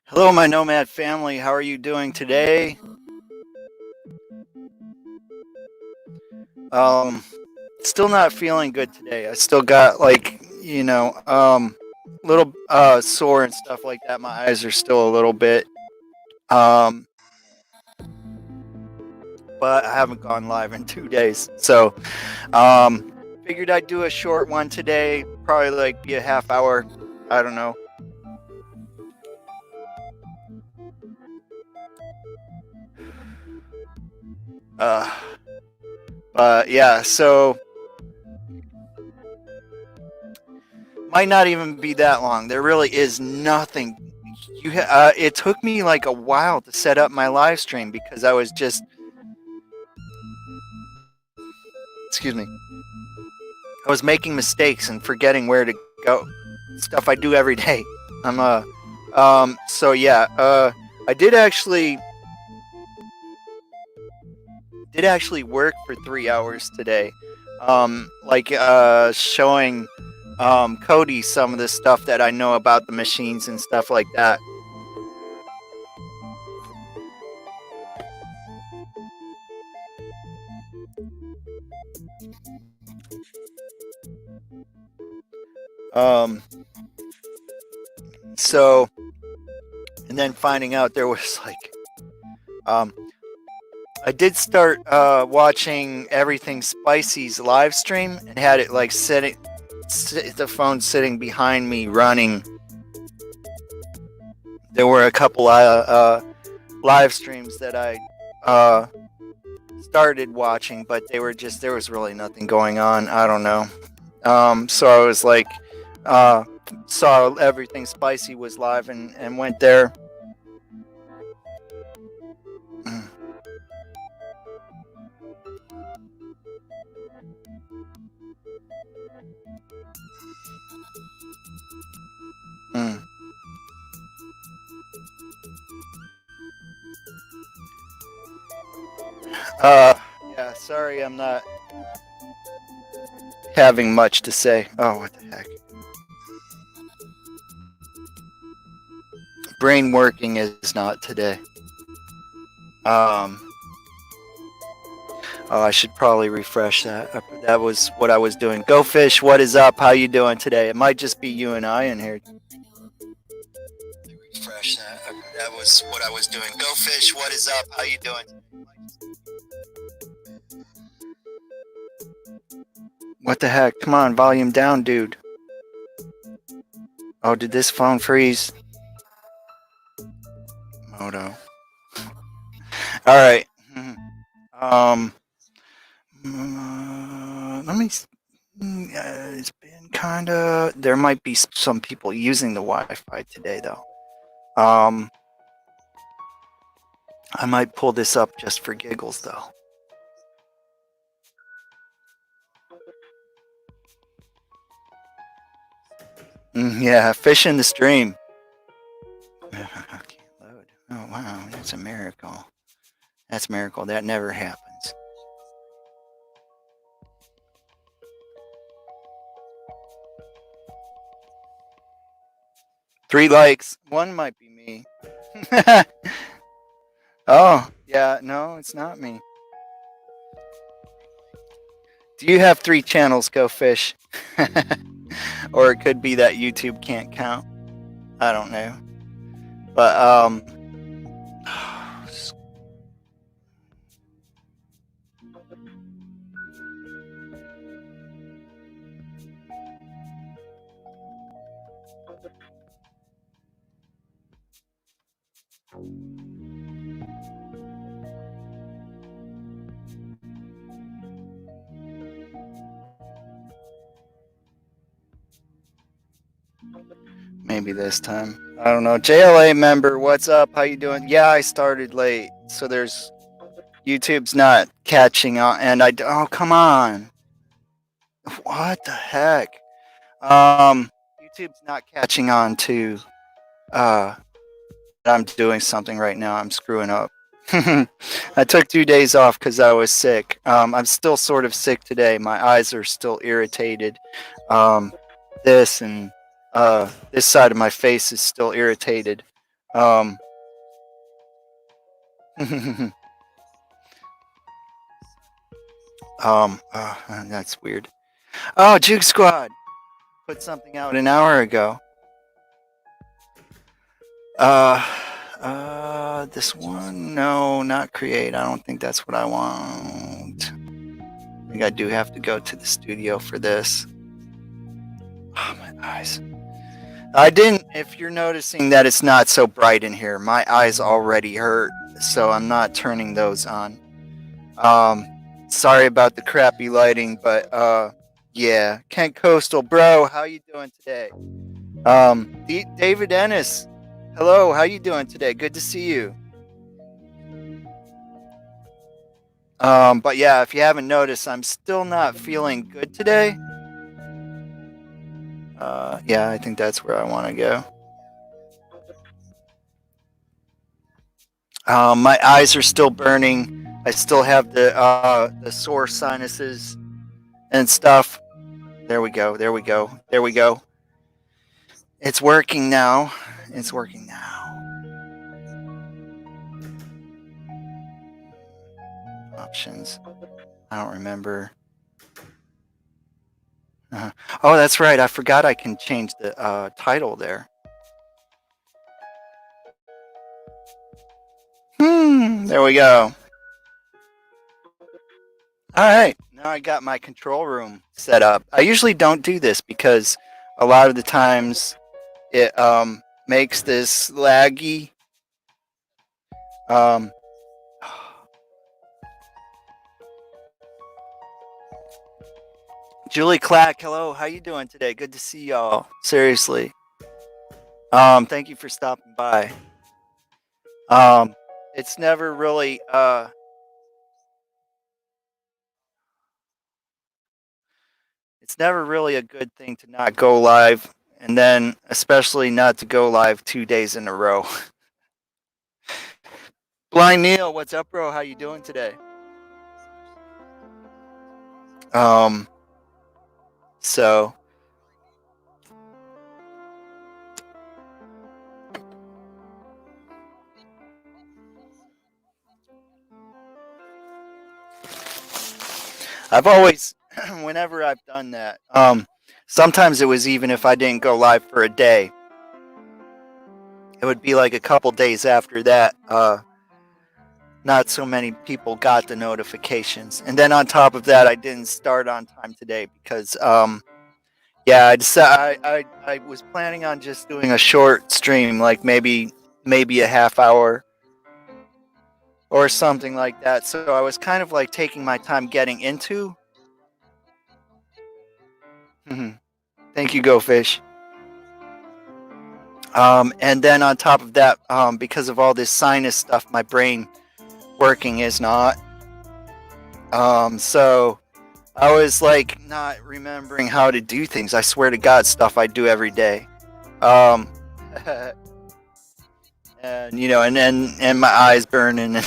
Hello, my nomad family. How are you doing today? Um, Still not feeling good today. I still got little sore and stuff like that. My eyes are still a little bit. Um, but I haven't gone live in 2 days, so um, figured I'd do a short one today. Probably like be a half hour. I don't know. Uh, but yeah, so might not even be that long. There really is nothing. It took me like a while to set up my live stream because I was just, excuse me, I was making mistakes and forgetting where to go. Stuff I do every day. I'm so yeah, I did actually work for 3 hours today. Showing Cody some of the stuff that I know about the machines and stuff like that. Um, so and then finding out there was um I did start watching Everything Spicy's live stream and had it like the phone sitting behind me running. There were a couple live streams that I uh, started watching, but there was really nothing going on. I don't know. So I was like, uh, saw Everything Spicy was live and went there. Mm, mm. Uh, yeah, sorry, I'm not having much to say. Oh, what the heck. Brain working is not today. Um, oh, I should probably refresh that. That was what I was doing. Go Fish, what is up? How you doing today? It might just be you and I in here. Refresh that. That was what I was doing. Go Fish, what is up? How you doing? What the heck? Come on, volume down, dude. Oh, did this phone freeze? Moto. All right. Um. Let me. It's been kind of. There might be some people using the Wi-Fi today, though. I might pull this up just for giggles, though. Yeah, fish in the stream. Can't load. Oh wow, that's a miracle. That's a miracle. That never happens. 3 likes. One might be me. Oh, yeah, no, it's not me. Do you have 3 channels, Go Fish? Or it could be that YouTube can't count. I don't know. But maybe this time. I don't know. JLA member, what's up? How you doing? Yeah, I started late, so there's YouTube's not catching on, and oh come on, what the heck? YouTube's not catching on to uh I'm doing something right now. I'm screwing up. I took 2 days off because I was sick. I'm still sort of sick today. My eyes are still irritated. Um, this and this side of my face is still irritated. Um, that's weird. Oh, Juke Squad put something out an hour ago. This one? No, not create. I don't think that's what I want. I think I do have to go to the studio for this. Oh, my eyes. I didn't, if you're noticing that it's not so bright in here, my eyes already hurt, so I'm not turning those on. Sorry about the crappy lighting, but, yeah. Kent Coastal, bro, how you doing today? David Ennis, hello, how you doing today? Good to see you. But yeah, if you haven't noticed, I'm still not feeling good today. Yeah, I think that's where I want to go. My eyes are still burning. I still have the sore sinuses and stuff. There we go. There we go. There we go. It's working now. It's working now. Options. I don't remember. Oh, that's right. I forgot I can change the title there. There we go. All right. Now I got my control room set up. I usually don't do this because a lot of the times it makes this laggy. Julie Clack, hello. How you doing today? Good to see y'all. Seriously. Thank you for stopping by. It's never really it's never really a good thing to not go live, and then especially not to go live 2 days in a row. Blind Neil, what's up, bro? How you doing today? So I've always, whenever I've done that, sometimes it was even if I didn't go live for a day, it would be like a couple days after that. Not so many people got the notifications, and then on top of that, I didn't start on time today because, yeah, I was planning on just doing a short stream, like maybe a half hour or something like that. So I was kind of like taking my time getting into. Thank you, Go Fish. And then on top of that, because of all this sinus stuff, my brain working is not. So I was like not remembering how to do things. I swear to God, stuff I do every day. And you know, and my eyes burning.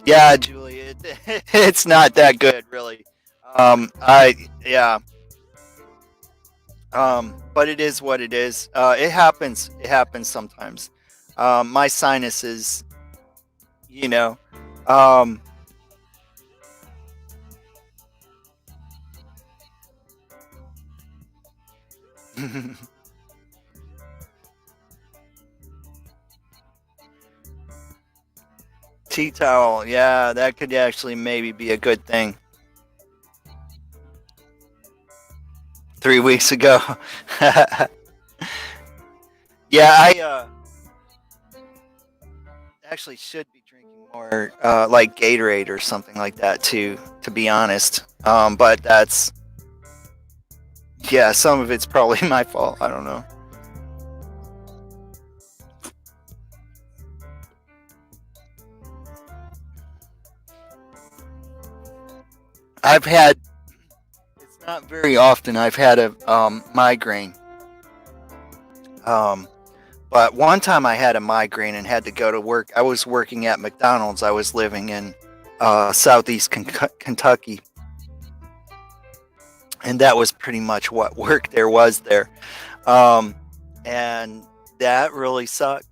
Yeah, Julie, it's not that good, really. Yeah. But it is what it is. It happens. It happens sometimes. My sinuses, you know, um, tea towel. Yeah, that could actually maybe be a good thing. 3 weeks ago. Yeah, I actually should be drinking more like Gatorade or something like that too, to be honest. But that's, yeah, some of it's probably my fault. I don't know. I've had, it's not very often I've had a migraine. But one time I had a migraine and had to go to work. I was working at McDonald's. I was living in southeast Kentucky, and that was pretty much what work there was there. Um, and that really sucked,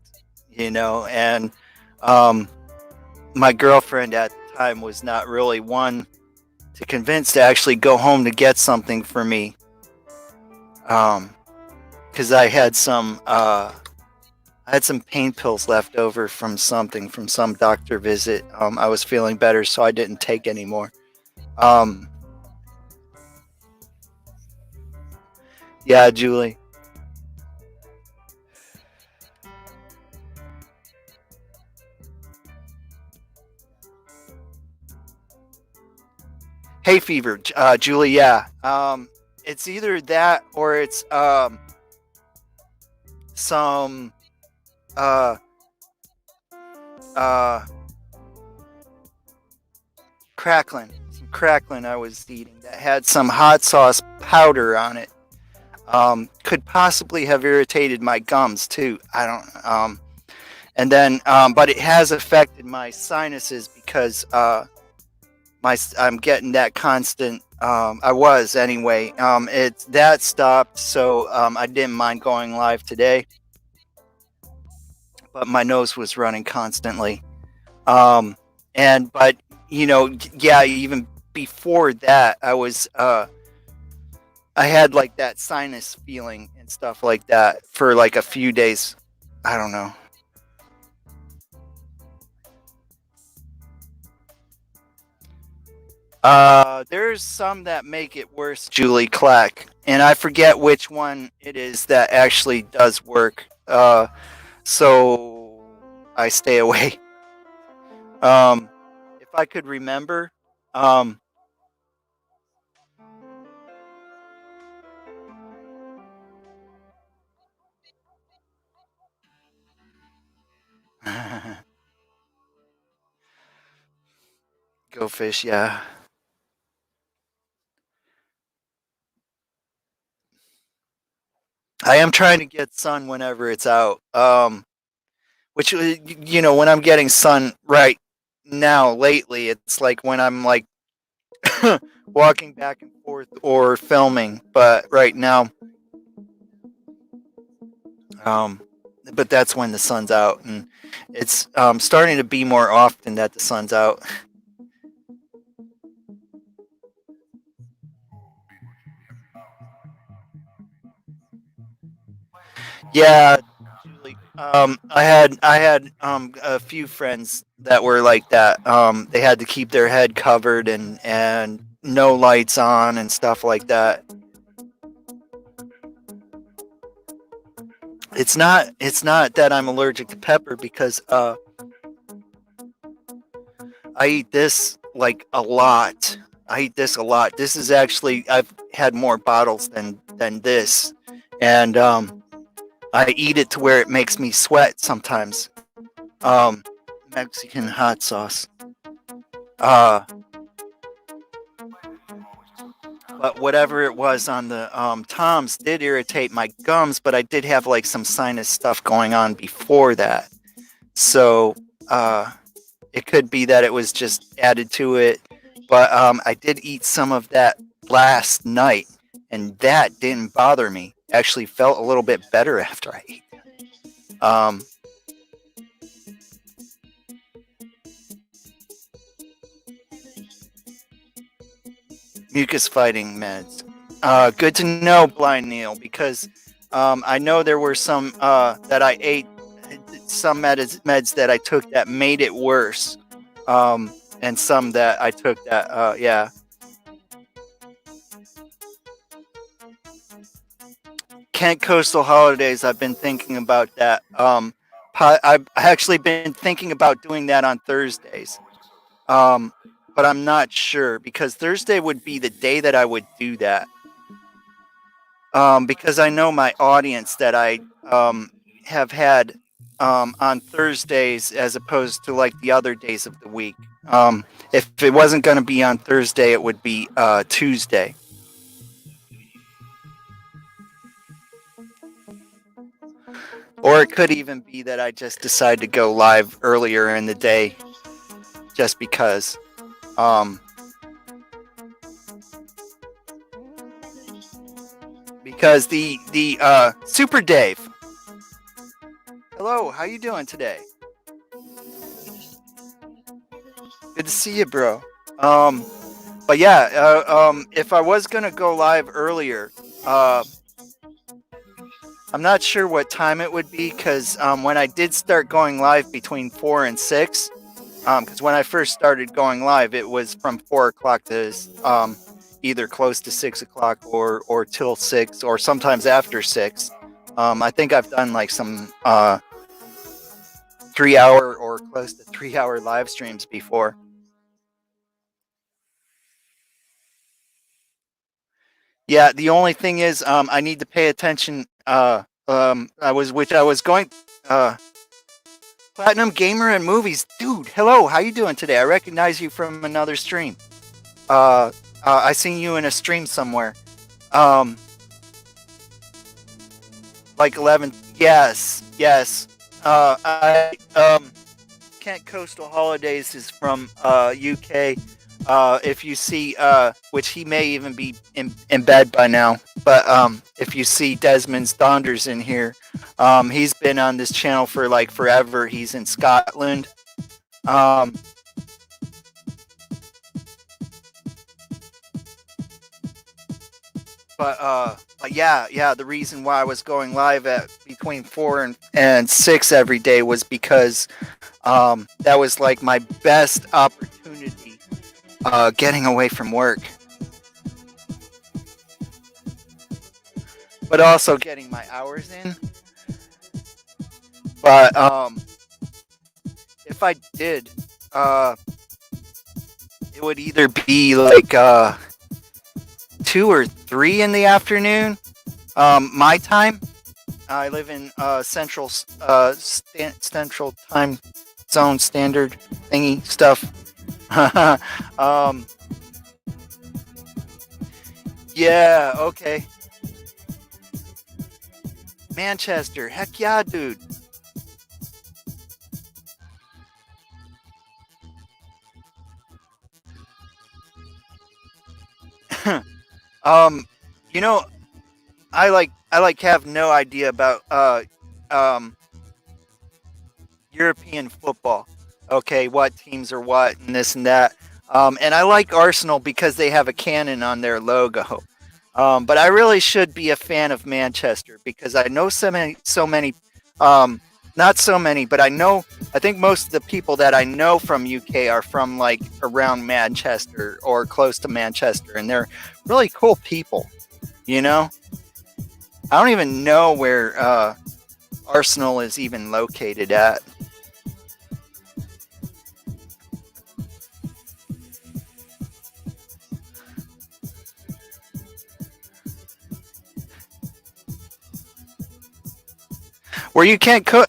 you know. And um, my girlfriend at the time was not really one to convince to actually go home to get something for me. Because I had some pain pills left over from some doctor visit. I was feeling better, so I didn't take anymore. Um, yeah, Julie. Hay fever, Julie. Yeah. It's either that or it's some uh uh some crackling I was eating that had some hot sauce powder on it. Could possibly have irritated my gums too. I don't. And then, but it has affected my sinuses because I'm getting that constant. I was anyway. It that stopped, so I didn't mind going live today, but my nose was running constantly. Um, and but yeah, even before that, I had like that sinus feeling and stuff like that for like a few days. I don't know. There's some that make it worse, Julie Clack, and I forget which one it is that actually does work. So I stay away. If I could remember, um, go fish. Yeah, I am trying to get sun whenever it's out. Which when I'm getting sun right now lately, it's like when I'm like walking back and forth or filming. But right now, um, but that's when the sun's out, and it's starting to be more often that the sun's out. Yeah, Julie. I had a few friends that were like that. They had to keep their head covered and no lights on and stuff like that. It's not that I'm allergic to pepper because I eat this like a lot. I eat this a lot. This is actually I've had more bottles than this, and I eat it to where it makes me sweat sometimes. Um, Mexican hot sauce. Uh, but whatever it was on the Toms did irritate my gums, but I did have like some sinus stuff going on before that. So it could be that it was just added to it. But I did eat some of that last night, and that didn't bother me. Actually, felt a little bit better after I ate. Um, Mucus fighting meds. Good to know, Blind Neil, because I know there were some that I ate, some meds that I took that made it worse, and some that I took that, yeah. Kent Coastal Holidays, I've been thinking about that. I've actually been thinking about doing that on Thursdays, um, but I'm not sure because Thursday would be the day that I would do that. Because I know my audience that I have had on Thursdays as opposed to like the other days of the week. If it wasn't going to be on Thursday, it would be Tuesday. Or it could even be that I just decide to go live earlier in the day just because. Um, because the Super Dave. Hello, how you doing today? Good to see you, bro. Um, but yeah, if I was gonna go live earlier, uh, I'm not sure what time it would be because when I did start going live between 4 and 6, because when I first started going live, it was from 4 o'clock to either close to 6 o'clock or till 6 or sometimes after 6. I think I've done like some 3 hour or close to 3 hour live streams before. Yeah, the only thing is, I need to pay attention. I was going. Uh, Platinum Gamer and Movies, dude. Hello, how you doing today? I recognize you from another stream. Uh, I seen you in a stream somewhere. Um, like 11. Yes, yes. I Kent Coastal Holidays is from UK. If you see, which he may even be in bed by now, but if you see Desmond Donders in here, he's been on this channel for like forever. He's in Scotland. Um, but yeah, the reason why I was going live at between 4 and 6 every day was because that was like my best opportunity getting away from work, but also getting my hours in. But if I did, uh, it would either be like 2 or 3 in the afternoon, my time. I live in central time zone standard thingy stuff. um, yeah, okay. Manchester, heck yeah, dude. um, you know, I have no idea about um European football. Okay, what teams are what and this and that. And I like Arsenal because they have a cannon on their logo. But I really should be a fan of Manchester because I know um, not so many, but I think most of the people that I know from UK are from like around Manchester or close to Manchester, and they're really cool people. You know, I don't even know where Arsenal is even located at. Where you can't cook.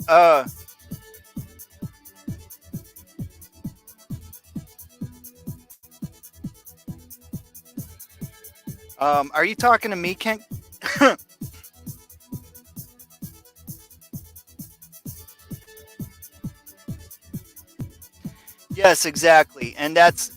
Are you talking to me, Kent? Yes, exactly, and that's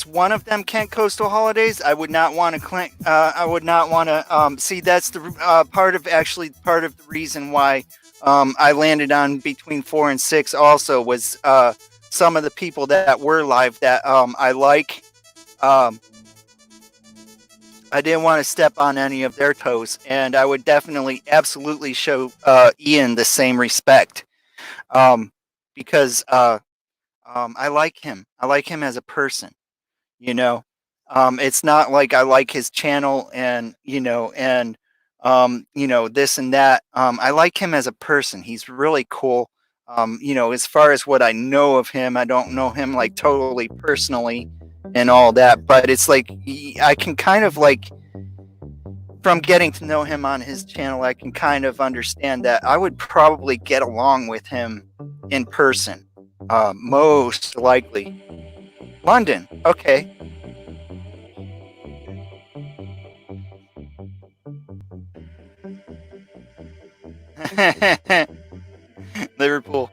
one of them. Kent Coastal Holidays. I would not want to. I would not want to. See, that's the part of the reason why I landed on between 4 and 6. Also, was some of the people that were live that I like. Um, I didn't want to step on any of their toes, and I would definitely, absolutely show Ian the same respect um, because I like him. I like him as a person. You know, it's not like I like his channel and this and that. I like him as a person. He's really cool. As far as what I know of him, I don't know him like totally personally and all that, but it's like I can kind of like from getting to know him on his channel, I can kind of understand that I would probably get along with him in person, most likely. London, okay. Liverpool.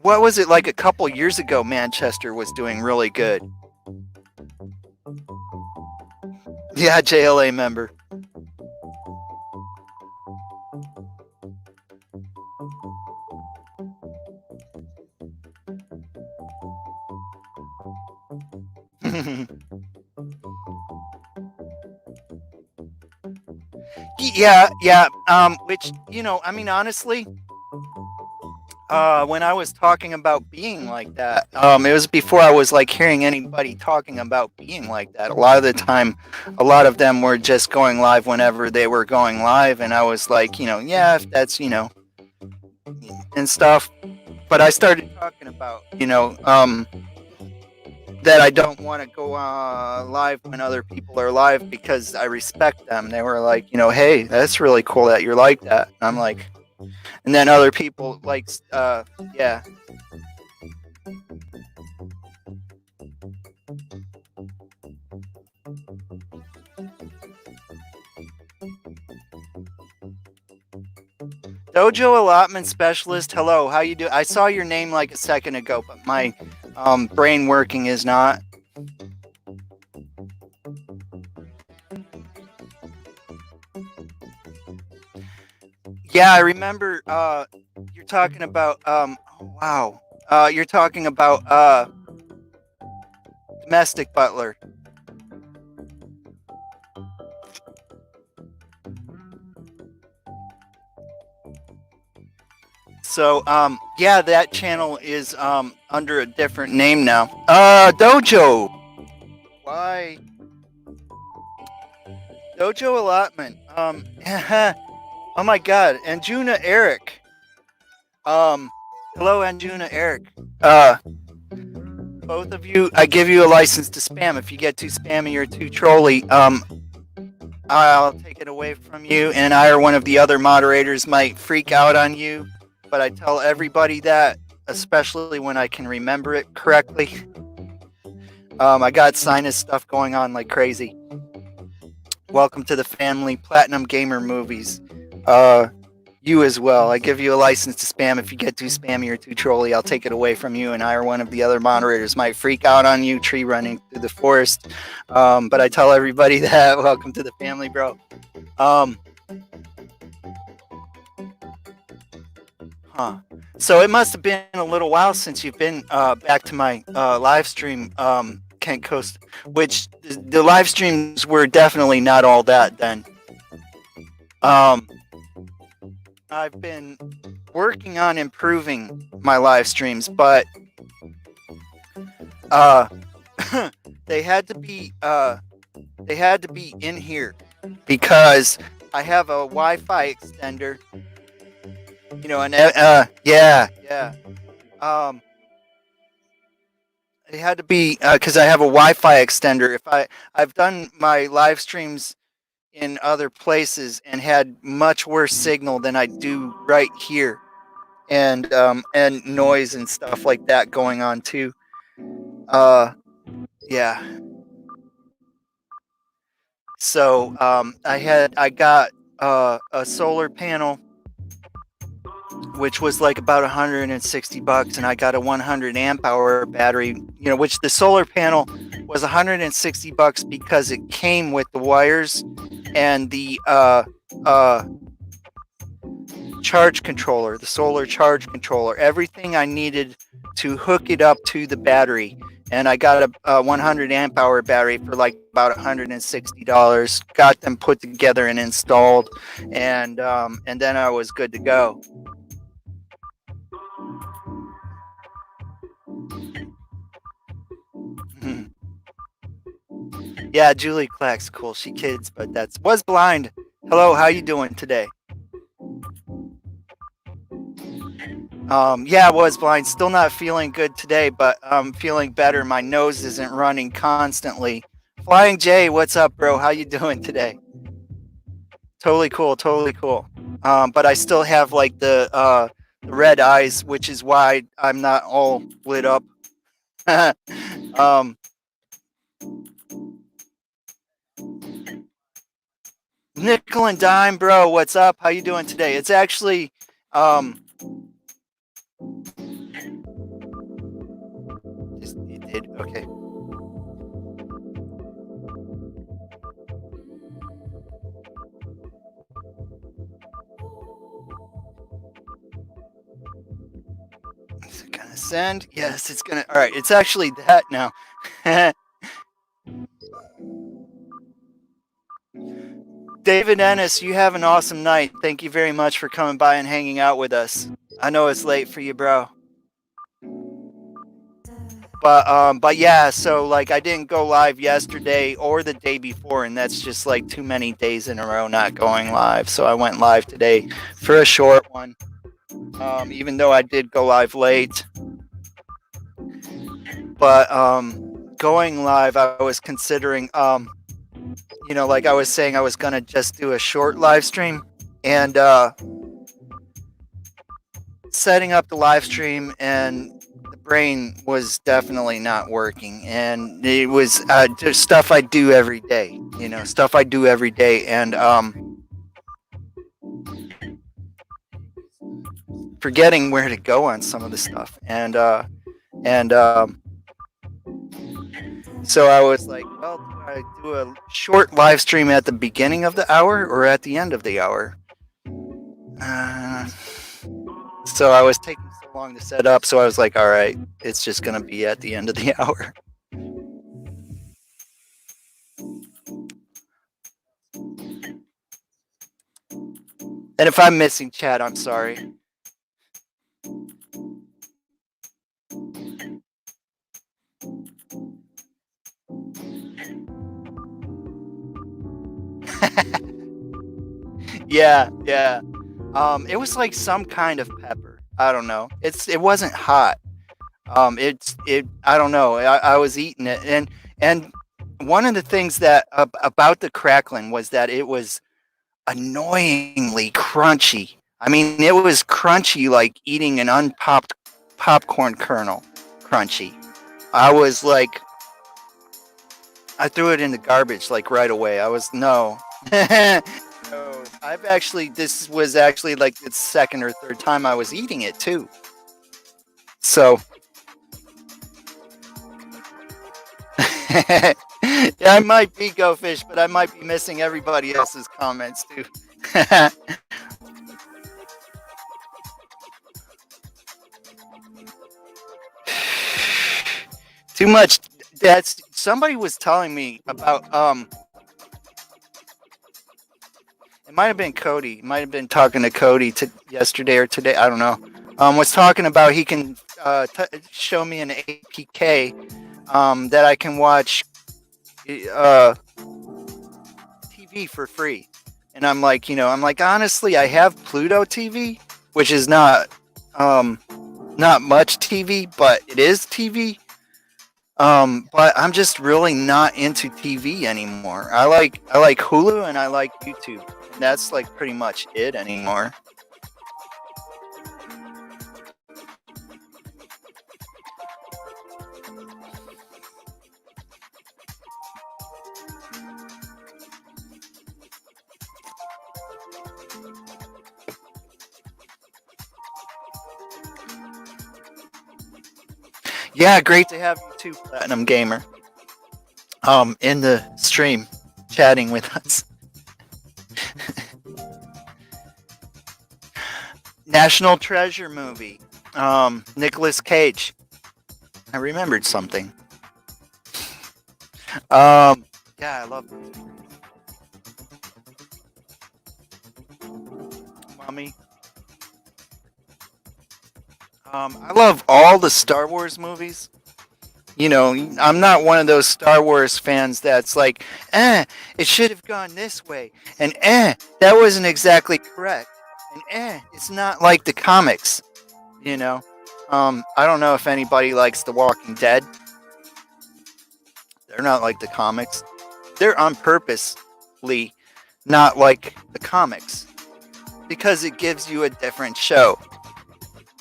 What was it like a couple years ago? Manchester was doing really good. Yeah, JLA member. Yeah, yeah. Which I mean, honestly, when I was talking about being like that, it was before I was like hearing anybody talking about being like that. A lot of the time, a lot of them were just going live whenever they were going live, and I was like, yeah, if that's and stuff. But I started talking about, that I don't want to go live when other people are live because I respect them. They were like, hey, that's really cool that you're like that. And I'm like, and then other people like, yeah. Dojo allotment specialist. Hello, how you do? I saw your name like a second ago, but my brain working is not. Yeah, I remember. You're talking about. Oh, wow. You're talking about domestic butler. So, yeah, that channel is under a different name now. Dojo. Why? Dojo allotment. Oh my God, Anjuna Eric. Hello, Anjuna Eric. Both of you, I give you a license to spam. If you get too spammy or too trolly, I'll take it away from you, and I or one of the other moderators might freak out on you. But I tell everybody that, especially when I can remember it correctly. I got sinus stuff going on like crazy. Welcome to the family, Platinum Gamer Movies. You as well. I give you a license to spam. If you get too spammy or too trolly, I'll take it away from you, and I or one of the other moderators might freak out on you, tree running through the forest. But I tell everybody that. Welcome to the family, bro. So it must have been a little while since you've been back to my live stream, Kent Coast, which the live streams were definitely not all that then. I've been working on improving my live streams, but they had to be in here because I have a Wi-Fi extender. And yeah. It had to be because I have a Wi-Fi extender. I've done my live streams in other places and had much worse signal than I do right here, and noise and stuff like that going on too. Yeah. So I got a solar panel, which was like about $160, and I got a 100 amp hour battery. Which the solar panel was $160 because it came with the wires and the charge controller, the solar charge controller, everything I needed to hook it up to the battery. And I got a 100 amp hour battery for like about $160. Got them put together and installed, and then I was good to go. Yeah, Julie Clack's cool. She kids, but was blind. Hello, how you doing today? Yeah, was blind. Still not feeling good today, but I'm feeling better. My nose isn't running constantly. Flying J, what's up, bro? How you doing today? Totally cool, totally cool. But I still have like the red eyes, which is why I'm not all lit up. um, Nickel and dime, bro. What's up? How you doing today? It's actually, you did okay. Is it gonna send? Yes, it's gonna. All right, it's actually that now. David Ennis, you have an awesome night. Thank you very much for coming by and hanging out with us. I know it's late for you, bro. But yeah, so like I didn't go live yesterday or the day before, and that's just like too many days in a row not going live. So I went live today for a short one. Even though I did go live late. But going live, I was considering like I was saying, I was gonna just do a short live stream, and setting up the live stream, and the brain was definitely not working, and it was just stuff I do every day, stuff I do every day, and forgetting where to go on some of the stuff, and so I was like, well, do I do a short live stream at the beginning of the hour or at the end of the hour? So I was taking so long to set up, so I was like, all right, it's just gonna be at the end of the hour. And if I'm missing chat, I'm sorry. Yeah. It was like some kind of pepper. I don't know. It wasn't hot. I don't know. I was eating it, and one of the things that about the crackling was that it was annoyingly crunchy. I mean, it was crunchy like eating an unpopped popcorn kernel. Crunchy. I was like, I threw it in the garbage like right away. I was no. So this was actually like the second or third time I was eating it too. So I might be Go Fish, but I might be missing everybody else's comments too. Too much. That's somebody was telling me about it might have been Cody. Might have been talking to Cody yesterday or today. I don't know. Was talking about he can show me an APK that I can watch TV for free. And I'm like, honestly, I have Pluto TV, which is not much TV, but it is TV. But I'm just really not into TV anymore. I like Hulu and I like YouTube. And that's like pretty much it anymore. Yeah, great to have you too, Platinum Gamer. In the stream, chatting with us. National Treasure movie. Nicolas Cage. I remembered something. Yeah, I love this. Mommy. I love all the Star Wars movies. I'm not one of those Star Wars fans that's like, it should have gone this way, and that wasn't exactly correct, and it's not like the comics, I don't know if anybody likes The Walking Dead. They're not like the comics. They're on purposely not like the comics because it gives you a different show,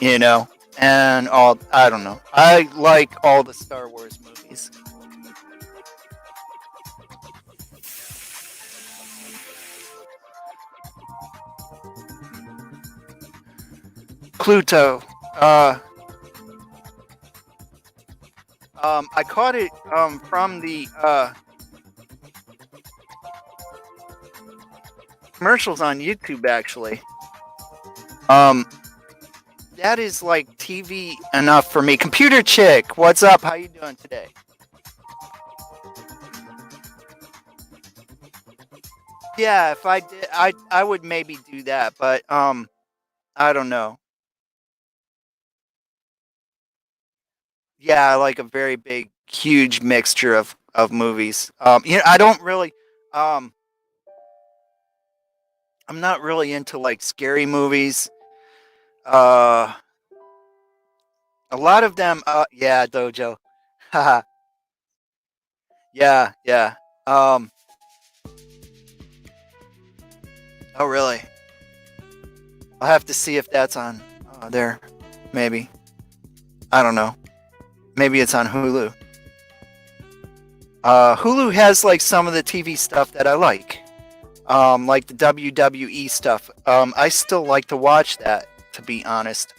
and all. I don't know. I like all the Star Wars movies. Pluto. Uh, I caught it from the commercials on YouTube actually. Um, that is like TV enough for me. Computer chick, what's up? How you doing today? Yeah, if I did, I would maybe do that, but I don't know. Yeah, I like a very big, huge mixture of movies. I don't really, um, I'm not really into like scary movies. Uh, a lot of them, yeah, Dojo. Haha. Yeah, yeah. Um, oh really? I'll have to see if that's on there. Maybe. I don't know. Maybe it's on Hulu. Hulu has like some of the TV stuff that I like the WWE stuff. I still like to watch that, to be honest.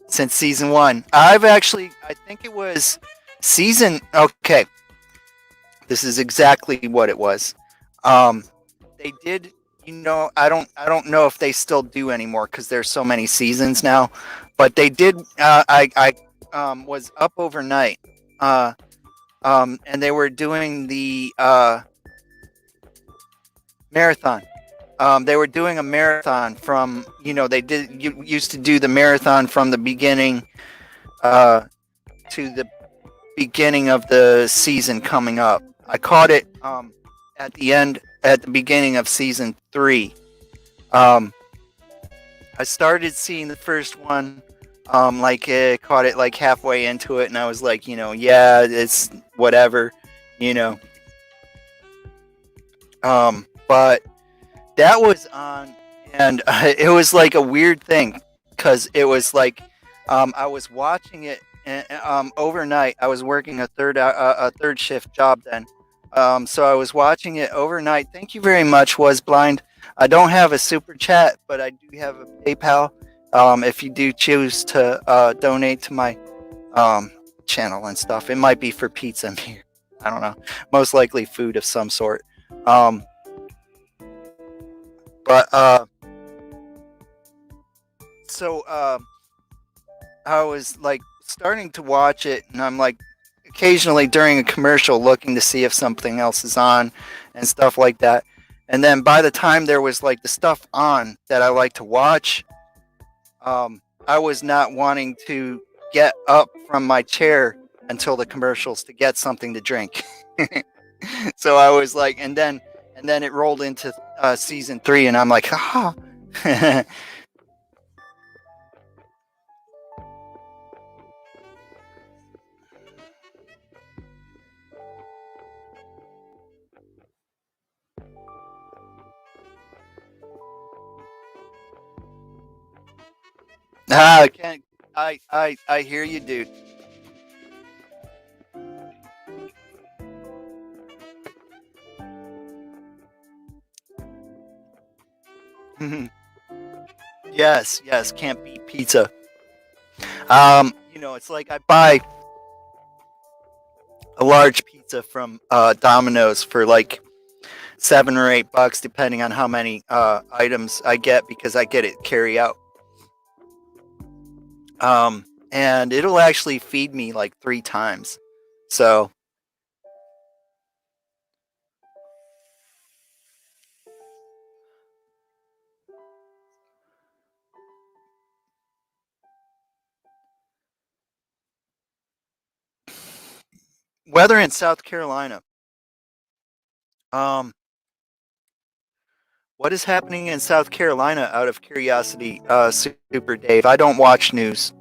Since season one, I think it was season. Okay, this is exactly what it was. Um, they did, I don't know if they still do anymore because there's so many seasons now, but they did. I was up overnight, uh, and they were doing the marathon. They were doing a marathon from, they used to do the marathon from the beginning to the beginning of the season coming up. I caught it at the beginning of season three. Um, I started seeing the first one, caught it like halfway into it, and I was like, yeah, it's whatever, you know. But that was on, and it was like a weird thing because it was like I was watching it overnight. I was working a third shift job then, so I was watching it overnight. Thank you very much, Was Blind. I don't have a super chat, but I do have a PayPal. If you do choose to donate to my channel and stuff, it might be for pizza here. I don't know. Most likely food of some sort. Um, but so I was like starting to watch it, and I'm like occasionally during a commercial looking to see if something else is on and stuff like that. And then by the time there was like the stuff on that I like to watch, I was not wanting to get up from my chair until the commercials to get something to drink. So I was like, and then it rolled into season three, and I'm like, ah. I can't. I hear you, dude. Yes, yes, can't beat pizza. It's like I buy a large pizza from Domino's for like $7 or $8, depending on how many items I get because I get it carry out. And it'll actually feed me like three times. So weather in South Carolina. Um, what is happening in South Carolina? Out of curiosity, Super Dave. I don't watch news.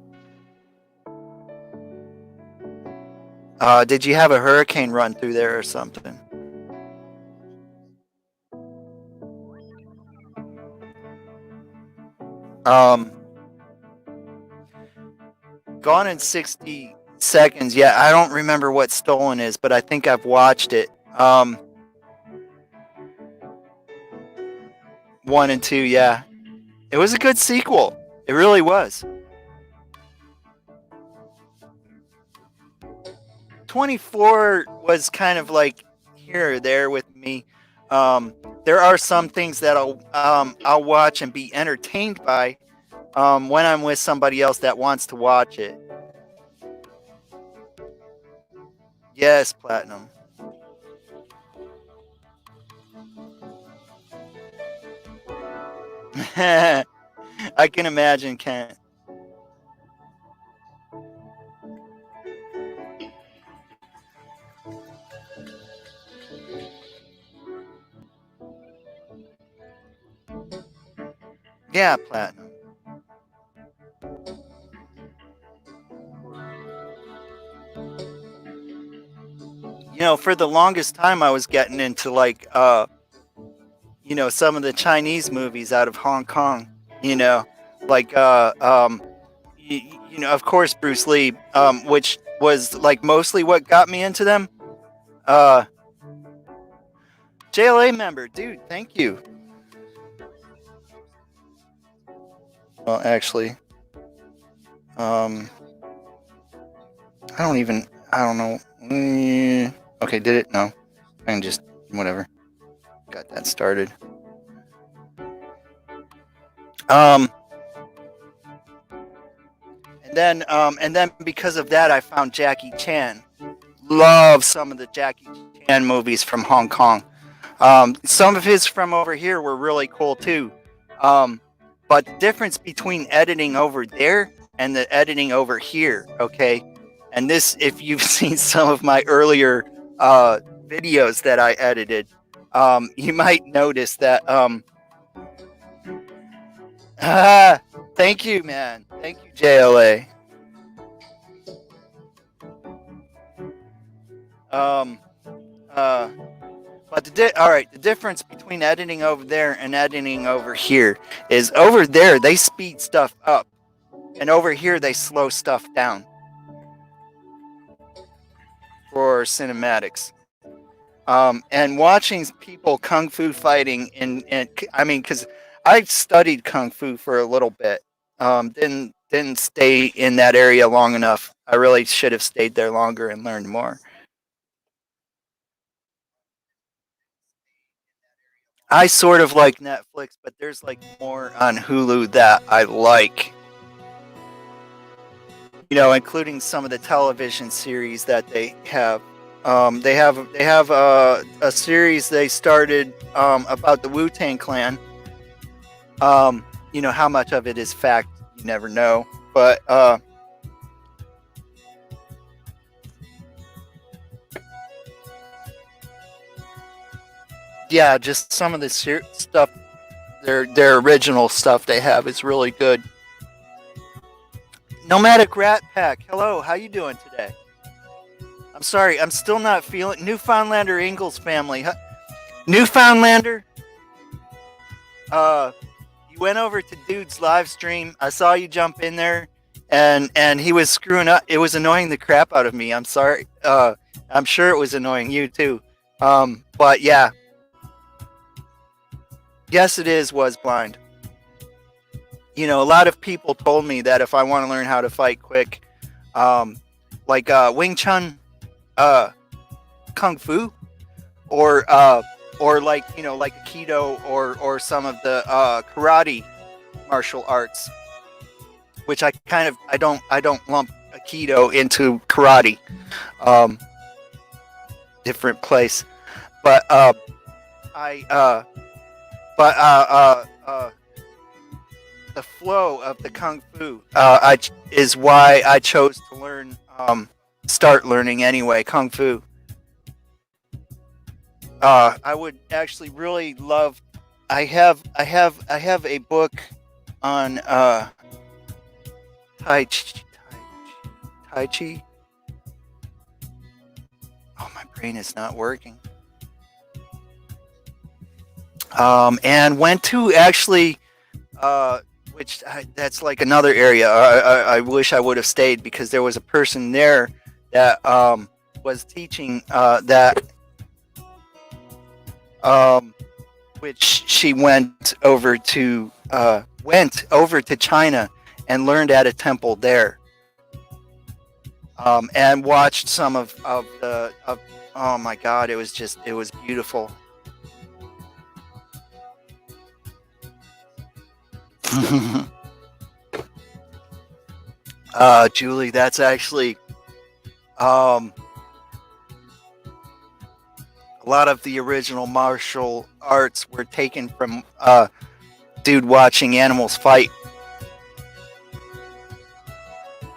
Did you have a hurricane run through there or something? Um, Gone in 60 Seconds. Yeah, I don't remember what Stolen is, but I think I've watched it. One and two. Yeah. It was a good sequel. It really was. 24 was kind of like here or there with me. There are some things that I'll watch and be entertained by when I'm with somebody else that wants to watch it. Yes, Platinum. I can imagine, Kent. Yeah, Platinum. For the longest time, I was getting into like some of the Chinese movies out of Hong Kong. You know, like of course, Bruce Lee, which was like mostly what got me into them. Uh, JLA member, dude. Thank you. Well, actually, um, I don't know. Okay, did it? No, I can just whatever. Got that started. Um, and then because of that, I found Jackie Chan. Love some of the Jackie Chan movies from Hong Kong. Some of his from over here were really cool too. Um, but the difference between editing over there and the editing over here, okay? And this, if you've seen some of my earlier videos that I edited, you might notice that. Thank you, man. Thank you, JLA. Um, uh, But all right, the difference between editing over there and editing over here is over there they speed stuff up, and over here they slow stuff down for cinematics. And watching people kung fu fighting I mean, because I studied kung fu for a little bit, didn't stay in that area long enough. I really should have stayed there longer and learned more. I sort of like Netflix, but there's like more on Hulu that I like. Including some of the television series that they have. They have a series they started about the Wu-Tang Clan. How much of it is fact, you never know. But yeah, just some of the stuff, their original stuff they have is really good. Nomadic Rat Pack. Hello, how you doing today? I'm sorry, I'm still not feeling Newfoundlander Ingalls family. Newfoundlander, you went over to Dude's live stream. I saw you jump in there, and he was screwing up. It was annoying the crap out of me. I'm sorry. I'm sure it was annoying you too. But yeah, yes, it was blind. A lot of people told me that if I want to learn how to fight quick, like Wing Chun, Kung Fu, or like Aikido or some of the karate martial arts, which I don't lump Aikido into karate, different place, but I but the flow of the kung fu is why I chose to learn, start learning anyway, kung fu. I would actually really love. I have a book on Tai Chi. Oh, my brain is not working. And went to actually, that's like another area. I wish I would have stayed because there was a person there that was teaching that, which she went over to went over to China and learned at a temple there, and watched some of the of, oh my God, it was beautiful. Julie, that's actually um, a lot of the original martial arts were taken from dude watching animals fight,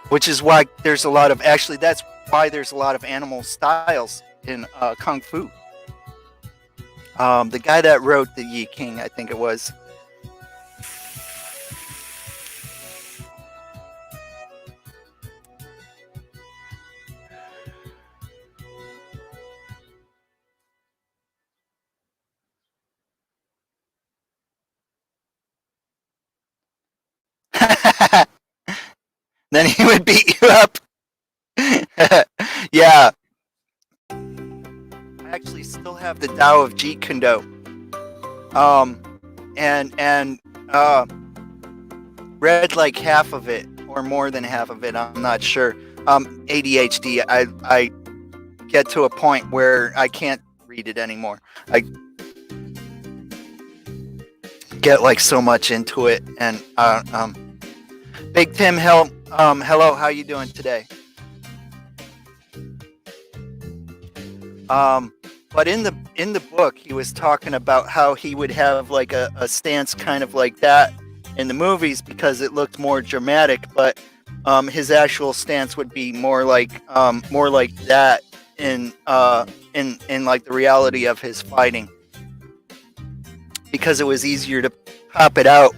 which is why there's a lot of actually that's why there's a lot of animal styles in kung fu. The guy that wrote the Yi King, I think it was. Then he would beat you up. Yeah, I actually still have the Tao of Jeet Kune Do. Um, and read like half of it or more than half of it. I'm not sure. ADHD. I get to a point where I can't read it anymore. I get like so much into it, and Big Tim, hello, how you doing today? But in the book, he was talking about how he would have like a stance kind of like that in the movies because it looked more dramatic, but his actual stance would be more like that in like the reality of his fighting, because it was easier to pop it out.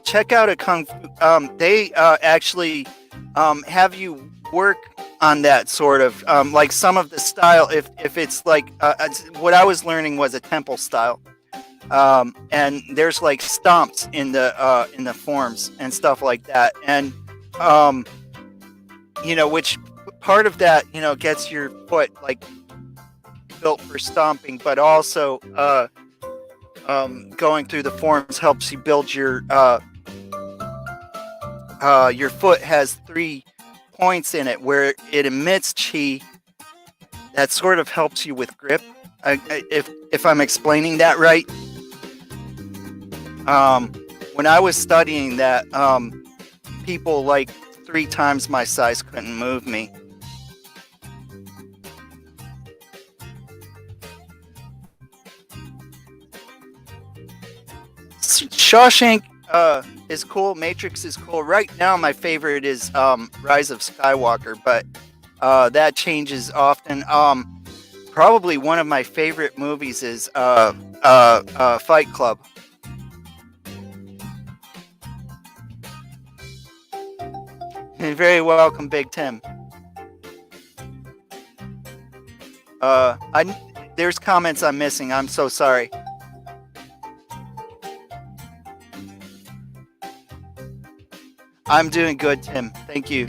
Check out a kung fu. They actually have you work on that sort of like some of the style. If it's like what I was learning was a temple style, and there's like stomps in the forms and stuff like that, and um, which part of that gets your foot like built for stomping, but also going through the forms helps you build your foot has 3 points in it where it emits chi that sort of helps you with grip. If I'm explaining that right, when I was studying that, people like 3 times my size couldn't move me. Shawshank is cool. Matrix is cool. Right now, my favorite is Rise of Skywalker, but that changes often. Probably one of my favorite movies is Fight Club. You're very welcome, Big Tim. There's comments I'm missing. I'm so sorry. I'm doing good, Tim. Thank you.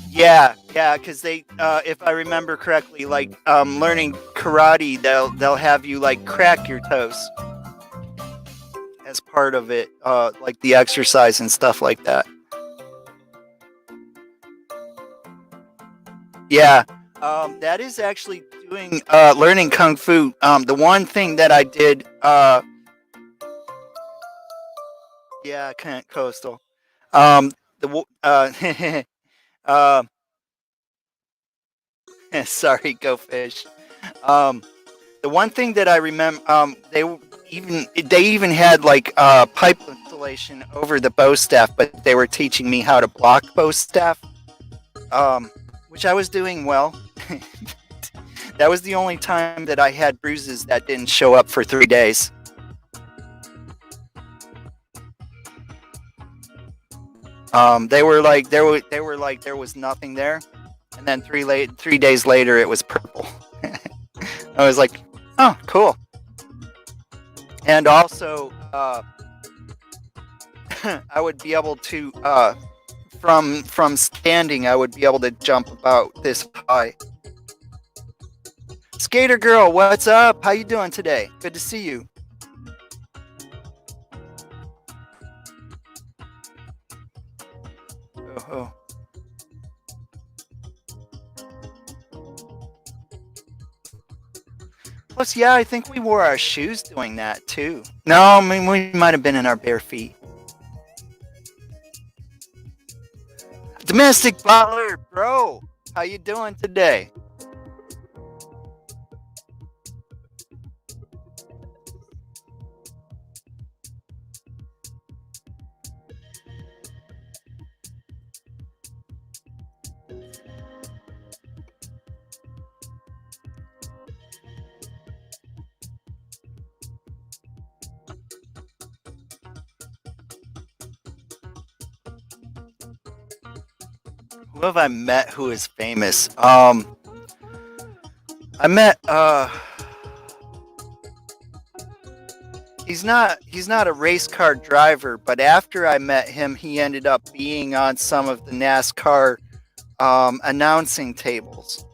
Yeah, because they, if I remember correctly, like learning karate, they'll have you like crack your toes as part of it, like the exercise and stuff like that. Yeah, that is actually doing learning kung fu. The one thing that I did, yeah, coastal. The uh, sorry, go fish. Um, the one thing that I remember, they even had like pipe installation over the bow staff, but they were teaching me how to block bow staff, which I was doing well. That was the only time that I had bruises that didn't show up for 3 days. They were like there was nothing there, and then 3 days later it was purple. I was like, oh, cool. And also, I would be able to from standing, I would be able to jump about this high. Skater girl, what's up? How you doing today? Good to see you. Oh. Plus, yeah, I think we wore our shoes doing that too. No, I mean we might have been in our bare feet. Domestic butler, bro, how you doing today? Who have I met who is famous? I met he's not a race car driver, but after I met him, he ended up being on some of the NASCAR announcing tables.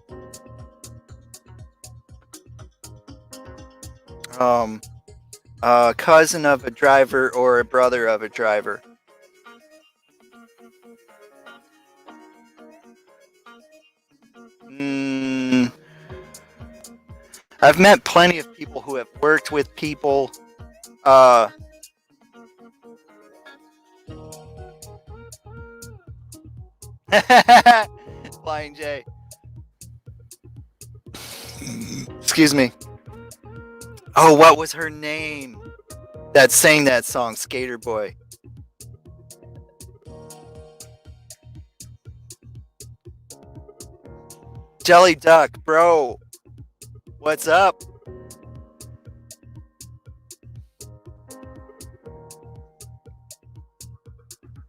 A cousin of a driver or a brother of a driver. I've met plenty of people who have worked with people. Flying J. Excuse me. Oh, what was her name? That sang that song, Skater Boy. Jelly Duck, bro. What's up?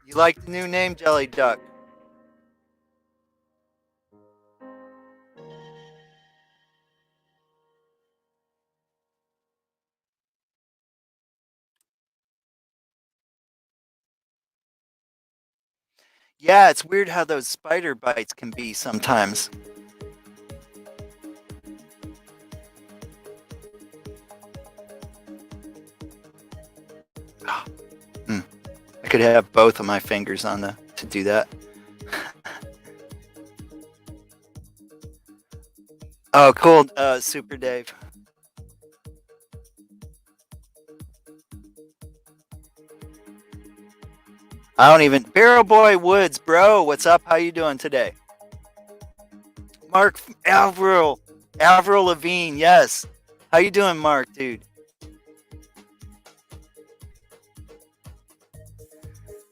You like the new name, Jelly Duck? Yeah, it's weird how those spider bites can be sometimes. I could have both of my fingers on to do that. Oh, cool, Super Dave. I don't even Barrel Boy Woods, bro. What's up? How you doing today? Mark Avril Lavigne, yes. How you doing, Mark, dude?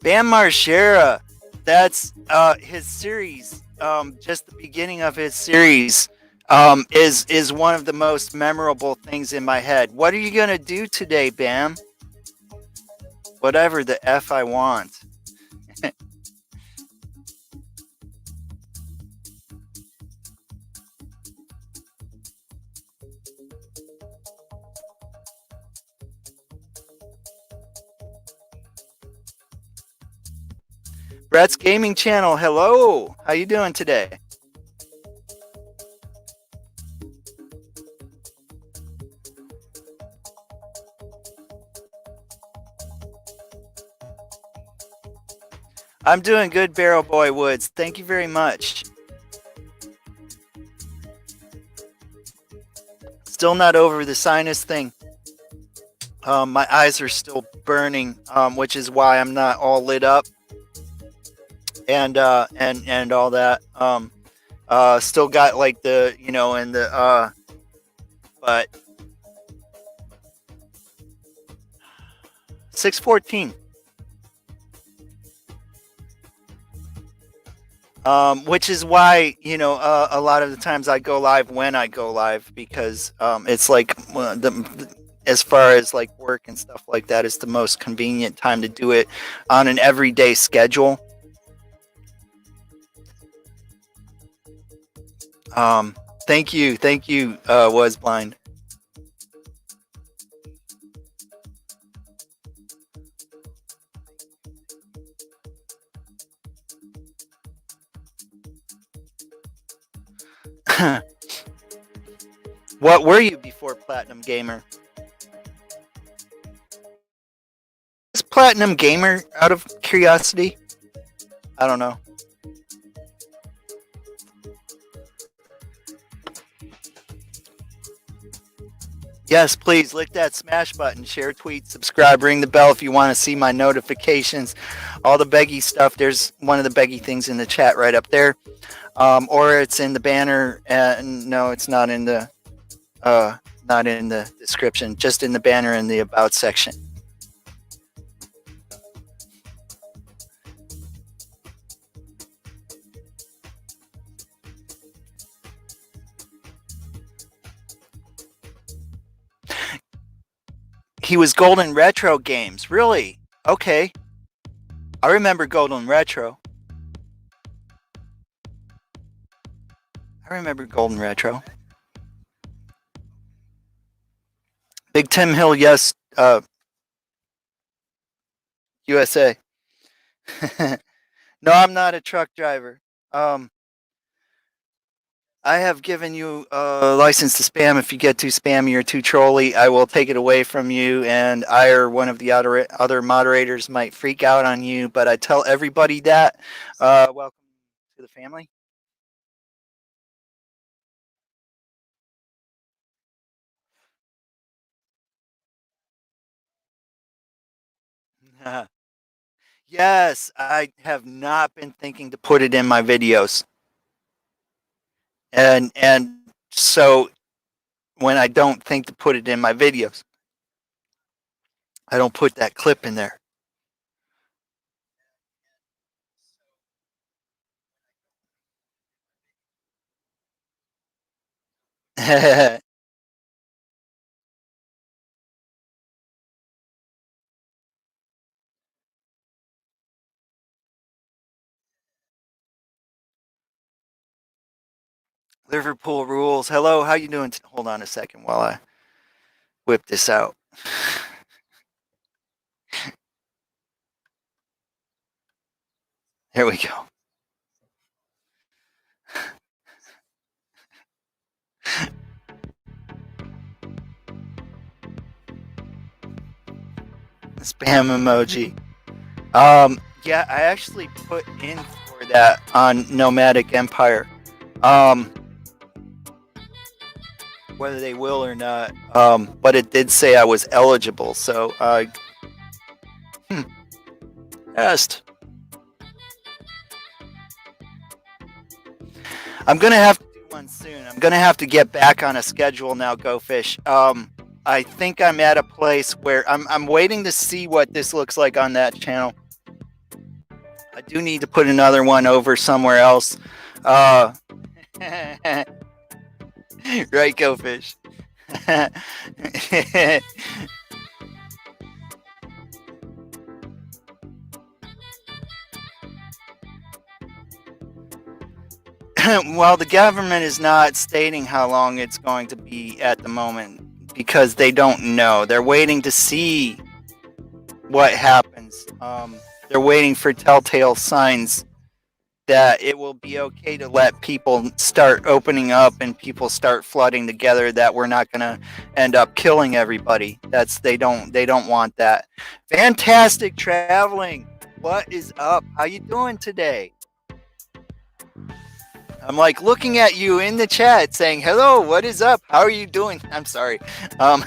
Bam Margera, that's his series. Just the beginning of his series is one of the most memorable things in my head. What are you gonna do today, Bam? Whatever the F I want. Brett's Gaming Channel, hello. How you doing today? I'm doing good, Barrel Boy Woods. Thank you very much. Still not over the sinus thing. My eyes are still burning, which is why I'm not all lit up. And all that. Still got like the and the but 6:14. Which is why a lot of the times I go live when I go live, because it's like as far as like work and stuff like that, it's the most convenient time to do it on an everyday schedule. Um, thank you, was blind. What were you before Platinum Gamer? Is Platinum Gamer out of curiosity? I don't know. Yes, please lick that smash button, share, tweet, subscribe, ring the bell if you want to see my notifications. All the beggy stuff. There's one of the beggy things in the chat right up there, or it's in the banner. No, it's not in the description. Just in the banner in the about section. He was Golden Retro Games. Really? Okay. I remember Golden Retro. Big Tim Hill, yes. USA. No, I'm not a truck driver. I have given you a license to spam. If you get too spammy or too trolly, I will take it away from you, and I or one of the other moderators might freak out on you. But I tell everybody that. Welcome to the family. Yes, I have not been thinking to put it in my videos, and so when I don't think to put it in my videos, I don't put that clip in there. Liverpool rules. Hello, how you doing? Hold on a second while I whip this out. Here we go. Spam emoji. Yeah, I actually put in for that on Nomadic Empire. Whether they will or not. But it did say I was eligible, so asked. I'm gonna have to do one soon. I'm gonna have to get back on a schedule now, Go Fish. I think I'm at a place where I'm waiting to see what this looks like on that channel. I do need to put another one over somewhere else. Right, Go Fish. Well, the government is not stating how long it's going to be at the moment because they don't know. They're waiting to see what happens. They're waiting for telltale signs that it will be okay to let people start opening up and people start flooding together, that we're not going to end up killing everybody. They don't want that. Fantastic traveling. What is up? How you doing today? I'm like looking at you in the chat saying, hello, what is up? How are you doing? I'm sorry. Oh,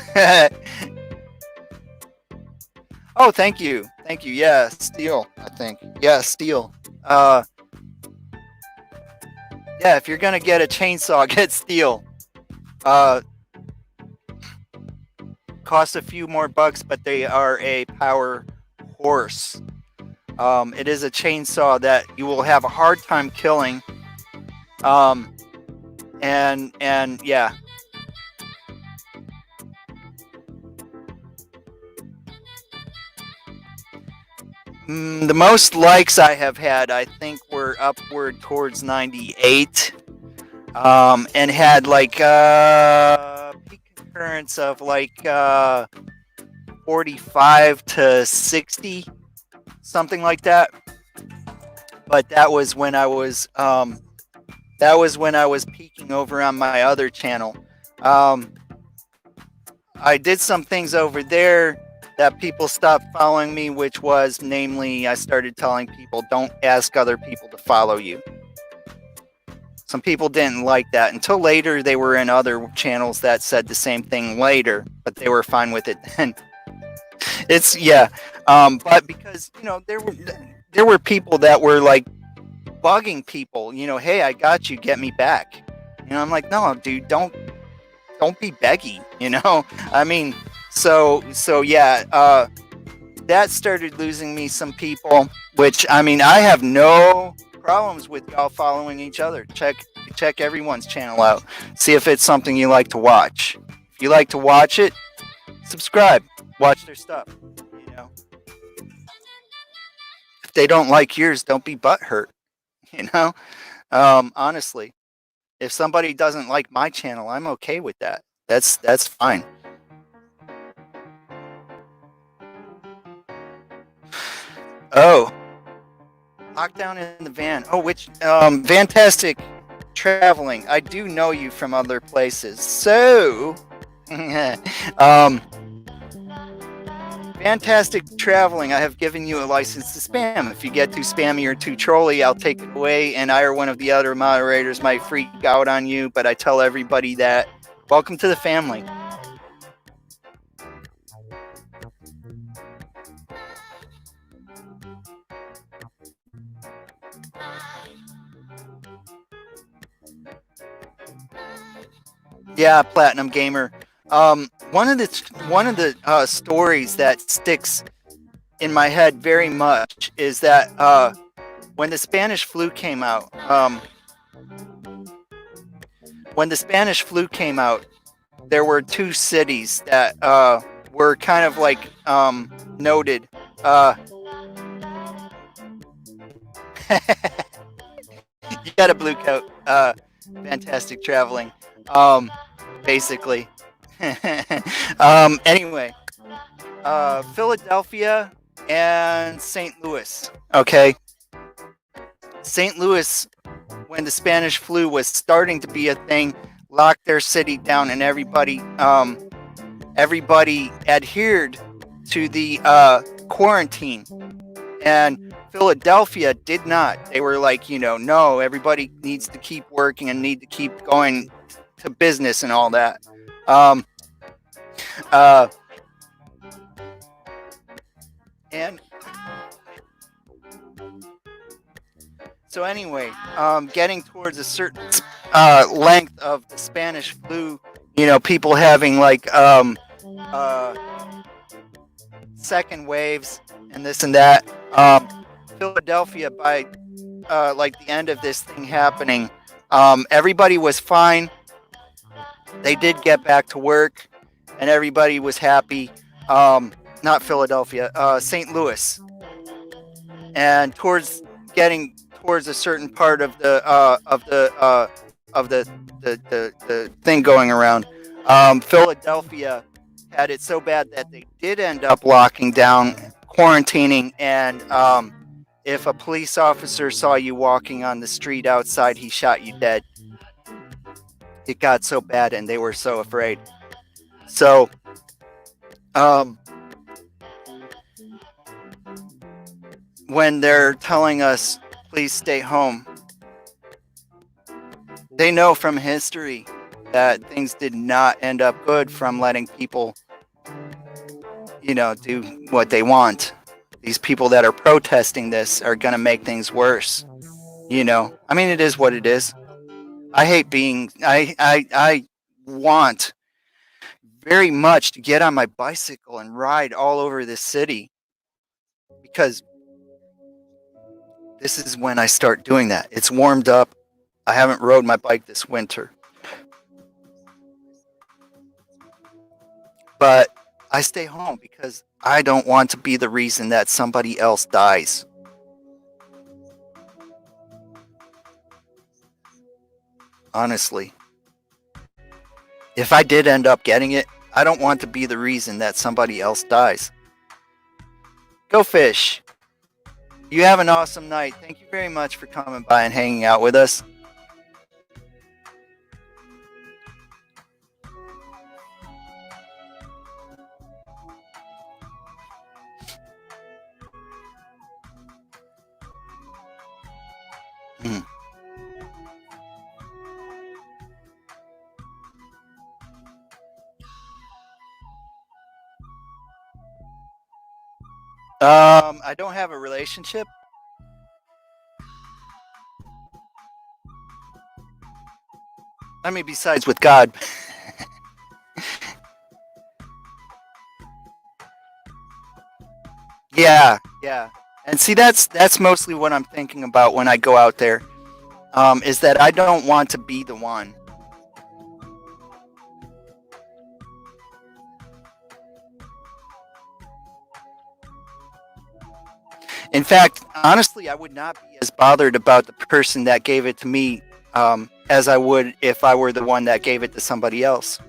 thank you. Thank you. Yeah, steel, I think. Yeah, steel. Yeah, if you're going to get a chainsaw, get steel. Cost a few more bucks, but they are a power horse. It is a chainsaw that you will have a hard time killing. And yeah. The most likes I have had, I think, were upward towards 98. and had like peak concurrence of like 45 to 60, something like that. But that was when I was peaking over on my other channel. Um, I did some things over there that people stopped following me, which was namely, I started telling people don't ask other people to follow you. Some people didn't like that until later. They were in other channels that said the same thing later, but they were fine with it then. It's yeah, but because there were people that were like bugging people. Hey, I got you. Get me back. I'm like, no, dude, don't be beggy. I mean, so yeah. That started losing me some people, which I mean, I have no problems with y'all following each other. Check everyone's channel out. See if it's something you like to watch. If you like to watch it, subscribe. Watch their stuff. You know, if they don't like yours, don't be butthurt. You know, honestly, if somebody doesn't like my channel, I'm okay with that. That's fine. Oh, lockdown in the van. Oh, which fantastic traveling. I do know you from other places. So, um, fantastic traveling. I have given you a license to spam. If you get too spammy or too trolly, I'll take it away, and I or one of the other moderators might freak out on you. But I tell everybody that welcome to the family. Yeah, Platinum Gamer. One of the stories that sticks in my head very much is that when the Spanish flu came out, there were two cities that were kind of like noted. You got a blue coat. Fantastic traveling. Basically. Anyway, Philadelphia and St. Louis. Okay. St. Louis, when the Spanish flu was starting to be a thing, locked their city down, and everybody adhered to the quarantine. And Philadelphia did not. They were like, no, everybody needs to keep working and need to keep going to business and all that. And so anyway, getting towards a certain length of the Spanish flu, people having like second waves and this and that. Philadelphia, by like the end of this thing happening, everybody was fine. They did get back to work, and everybody was happy. Not Philadelphia, St. Louis, and getting towards a certain part of the thing going around. Philadelphia had it so bad that they did end up locking down, quarantining, and if a police officer saw you walking on the street outside, he shot you dead. It got so bad, and they were so afraid. So, when they're telling us, please stay home, they know from history that things did not end up good from letting people, do what they want. These people that are protesting this are going to make things worse. I mean, it is what it is. I hate I want very much to get on my bicycle and ride all over this city, because this is when I start doing that. It's warmed up. I haven't rode my bike this winter, but I stay home because I don't want to be the reason that somebody else dies. honestly. If I did end up getting it, I don't want to be the reason that somebody else dies. Go fish. You have an awesome night. Thank you very much for coming by and hanging out with us. Hmm. I don't have a relationship. I mean, besides with God. Yeah, yeah. And see, that's mostly what I'm thinking about when I go out there. Is that I don't want to be the one. In fact, honestly, I would not be as bothered about the person that gave it to me as I would if I were the one that gave it to somebody else.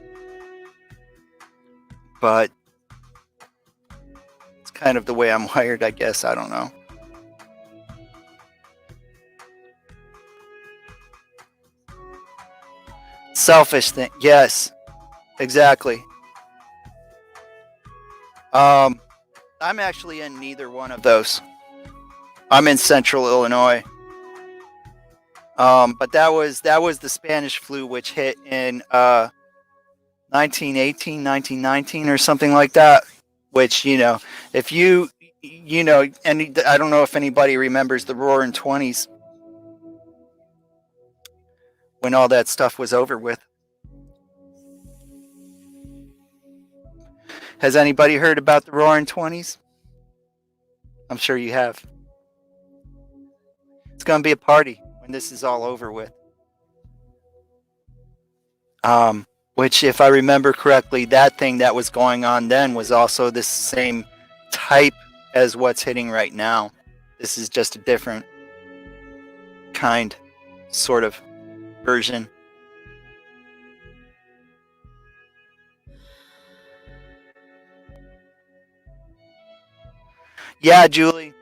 But it's kind of the way I'm wired, I guess. I don't know. Selfish thing. Yes, exactly. Um, I'm actually in neither one of those. I'm in Central Illinois. But that was the Spanish flu, which hit in 1918, 1919, or something like that. Which if and I don't know if anybody remembers the Roaring Twenties when all that stuff was over with. Has anybody heard about the Roaring Twenties? I'm sure you have. It's gonna be a party when this is all over with. Which, if I remember correctly, that thing that was going on then was also the same type as what's hitting right now. This is just a different kind, sort of version. Yeah, Julie.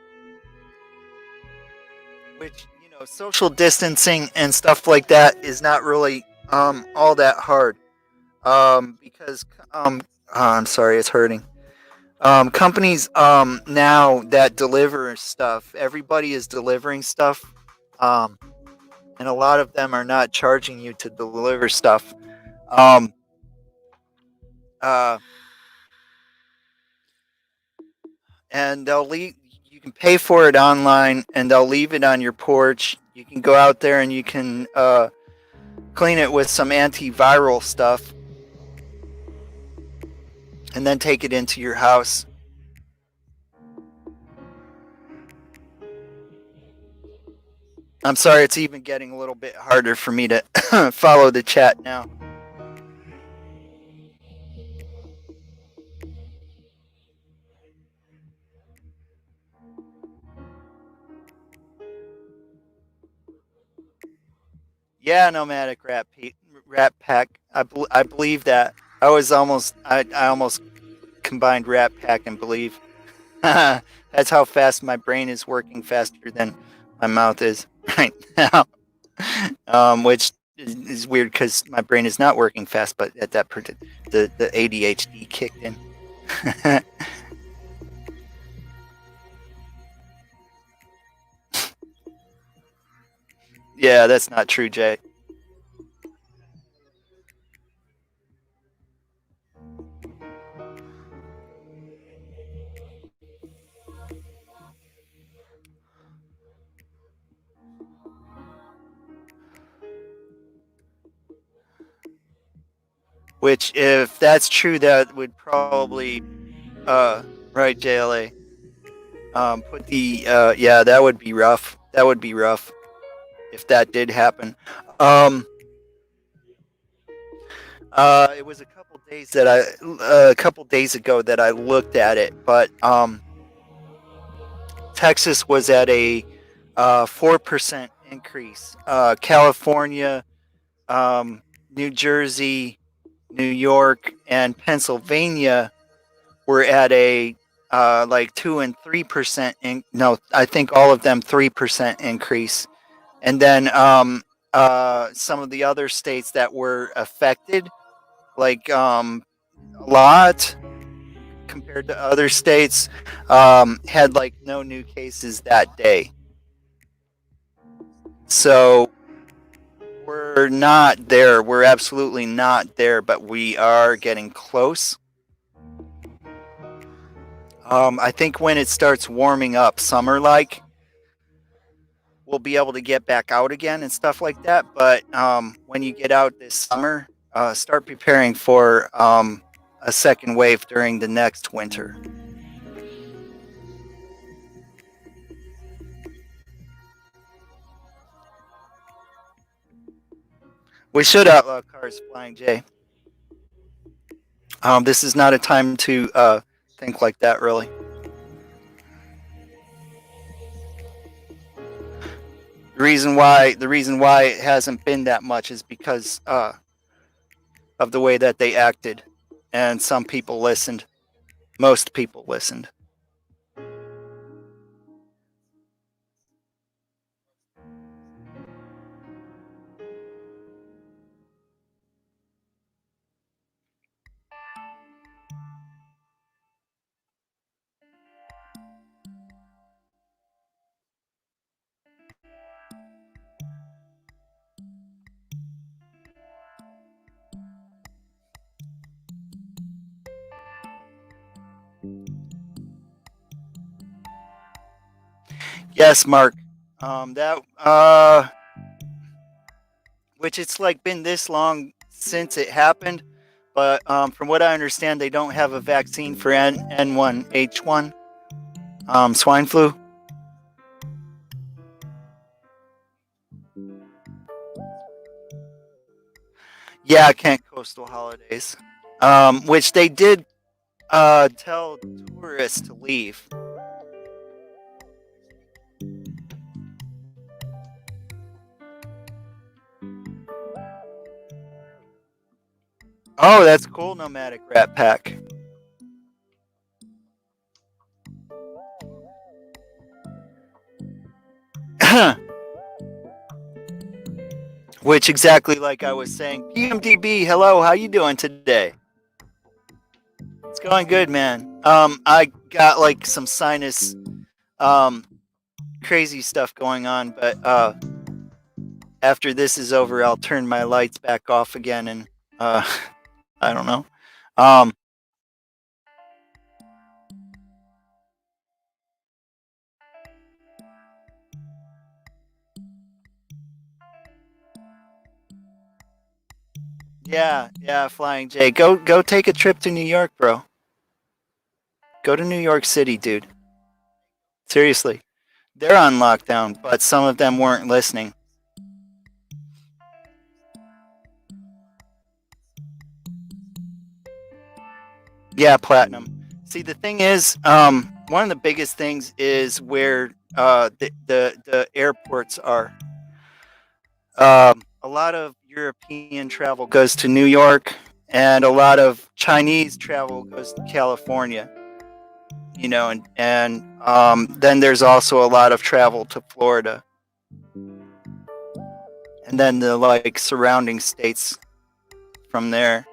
Which, social distancing and stuff like that is not really all that hard. Because I'm sorry, it's hurting. Companies now that deliver stuff, everybody is delivering stuff. Um, and a lot of them are not charging you to deliver stuff. Um, uh, and they'll leave. You can pay for it online, and they'll leave it on your porch. You can go out there and you can clean it with some antiviral stuff, and then take it into your house. I'm sorry, it's even getting a little bit harder for me to follow the chat now. Yeah, nomadic rat pack. I believe that. I almost combined rat pack and believe. That's how fast my brain is working, faster than my mouth is right now. Which is weird because my brain is not working fast, but at that the ADHD kicked in. Yeah, that's not true, Jay. Which, if that's true, that would probably, right, JLA. Put the, yeah, that would be rough. That would be rough if that did happen. Um, it was a couple days ago that I looked at it, but Texas was at a 4% increase. California New Jersey, New York, and Pennsylvania were at a like 2 and 3%. No, I think all of them 3% increase. And then some of the other states that were affected, like a lot compared to other states, had like no new cases that day. So we're not there. We're absolutely not there, but we are getting close. I think when it starts warming up, summer like, we'll be able to get back out again and stuff like that. But when you get out this summer, start preparing for a second wave during the next winter. We should outlaw cars flying, Jay. This is not a time to think like that, really. The reason why it hasn't been that much is because of the way that they acted, and some people listened. Most people listened. Yes, Mark. That which it's like been this long since it happened, but from what I understand, they don't have a vaccine for N1H1 swine flu. Yeah, Kent Coastal Holidays, which they did tell tourists to leave. Oh, that's cool, nomadic rat pack. Which exactly like I was saying, PMDB, hello, how you doing today? It's going good, man. I got like some sinus, um, crazy stuff going on, but after this is over, I'll turn my lights back off again, and uh, I don't know. Um, yeah, yeah, Flying J, go take a trip to New York, bro. Go to New York City, dude. Seriously, they're on lockdown, but some of them weren't listening. Yeah, platinum. See, the thing is, one of the biggest things is where the airports are. A lot of European travel goes to New York, and a lot of Chinese travel goes to California. And then there's also a lot of travel to Florida, and then the like surrounding states from there.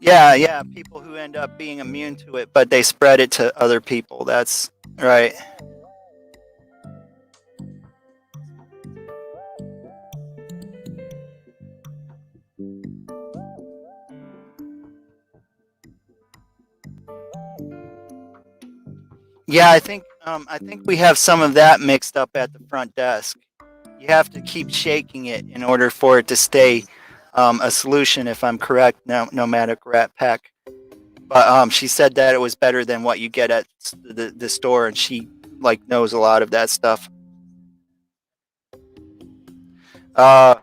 Yeah, yeah, people who end up being immune to it, but they spread it to other people. That's right. Yeah, I think we have some of that mixed up at the front desk. You have to keep shaking it in order for it to stay a solution, if I'm correct. No, nomadic rat pack. But she said that it was better than what you get at the store, and she like knows a lot of that stuff. Uh,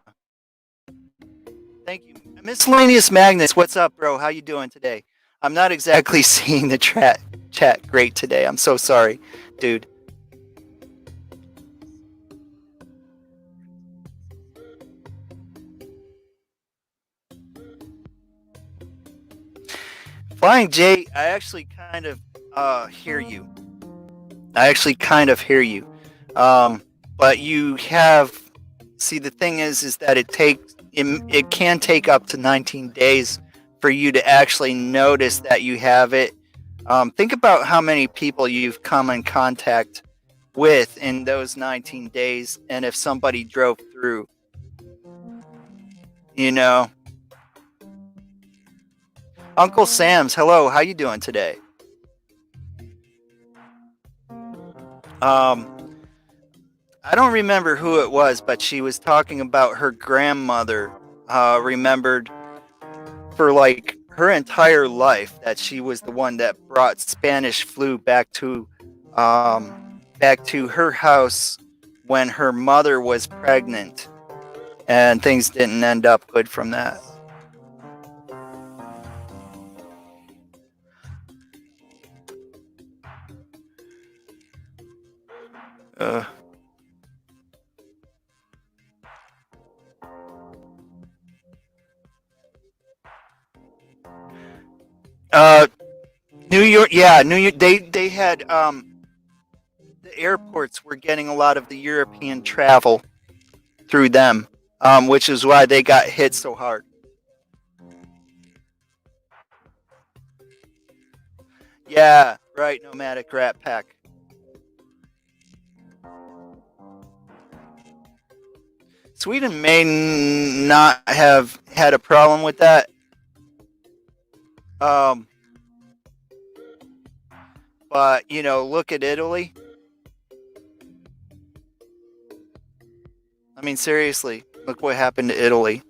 thank you. Miscellaneous Magnets, what's up, bro? How you doing today? I'm not exactly seeing the chat great today. I'm so sorry, dude. Flying J, I actually kind of hear you. I actually kind of hear you. But you have, see, the thing is that it can take up to 19 days for you to actually notice that you have it. Think about how many people you've come in contact with in those 19 days, and if somebody drove through, you know. Uncle Sam's, hello, how you doing today? I don't remember who it was, but she was talking about her grandmother remembered for like her entire life that she was the one that brought Spanish flu back to her house when her mother was pregnant, and things didn't end up good from that. Uh, New York, yeah, New York. They had the airports were getting a lot of the European travel through them, which is why they got hit so hard. Yeah, right. Nomadic Rat Pack. Sweden may not have had a problem with that. Um, but you know, look at Italy. I mean, seriously, look what happened to Italy.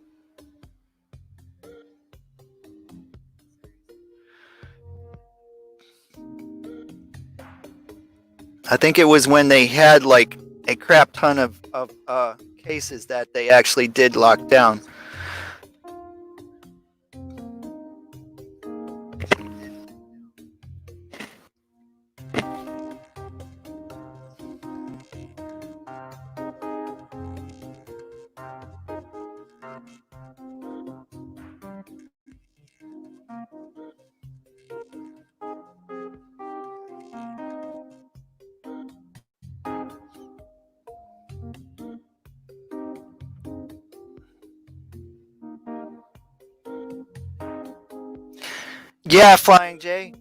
I think it was when they had like a crap ton of cases that they actually did lock down. Yeah, Flying J.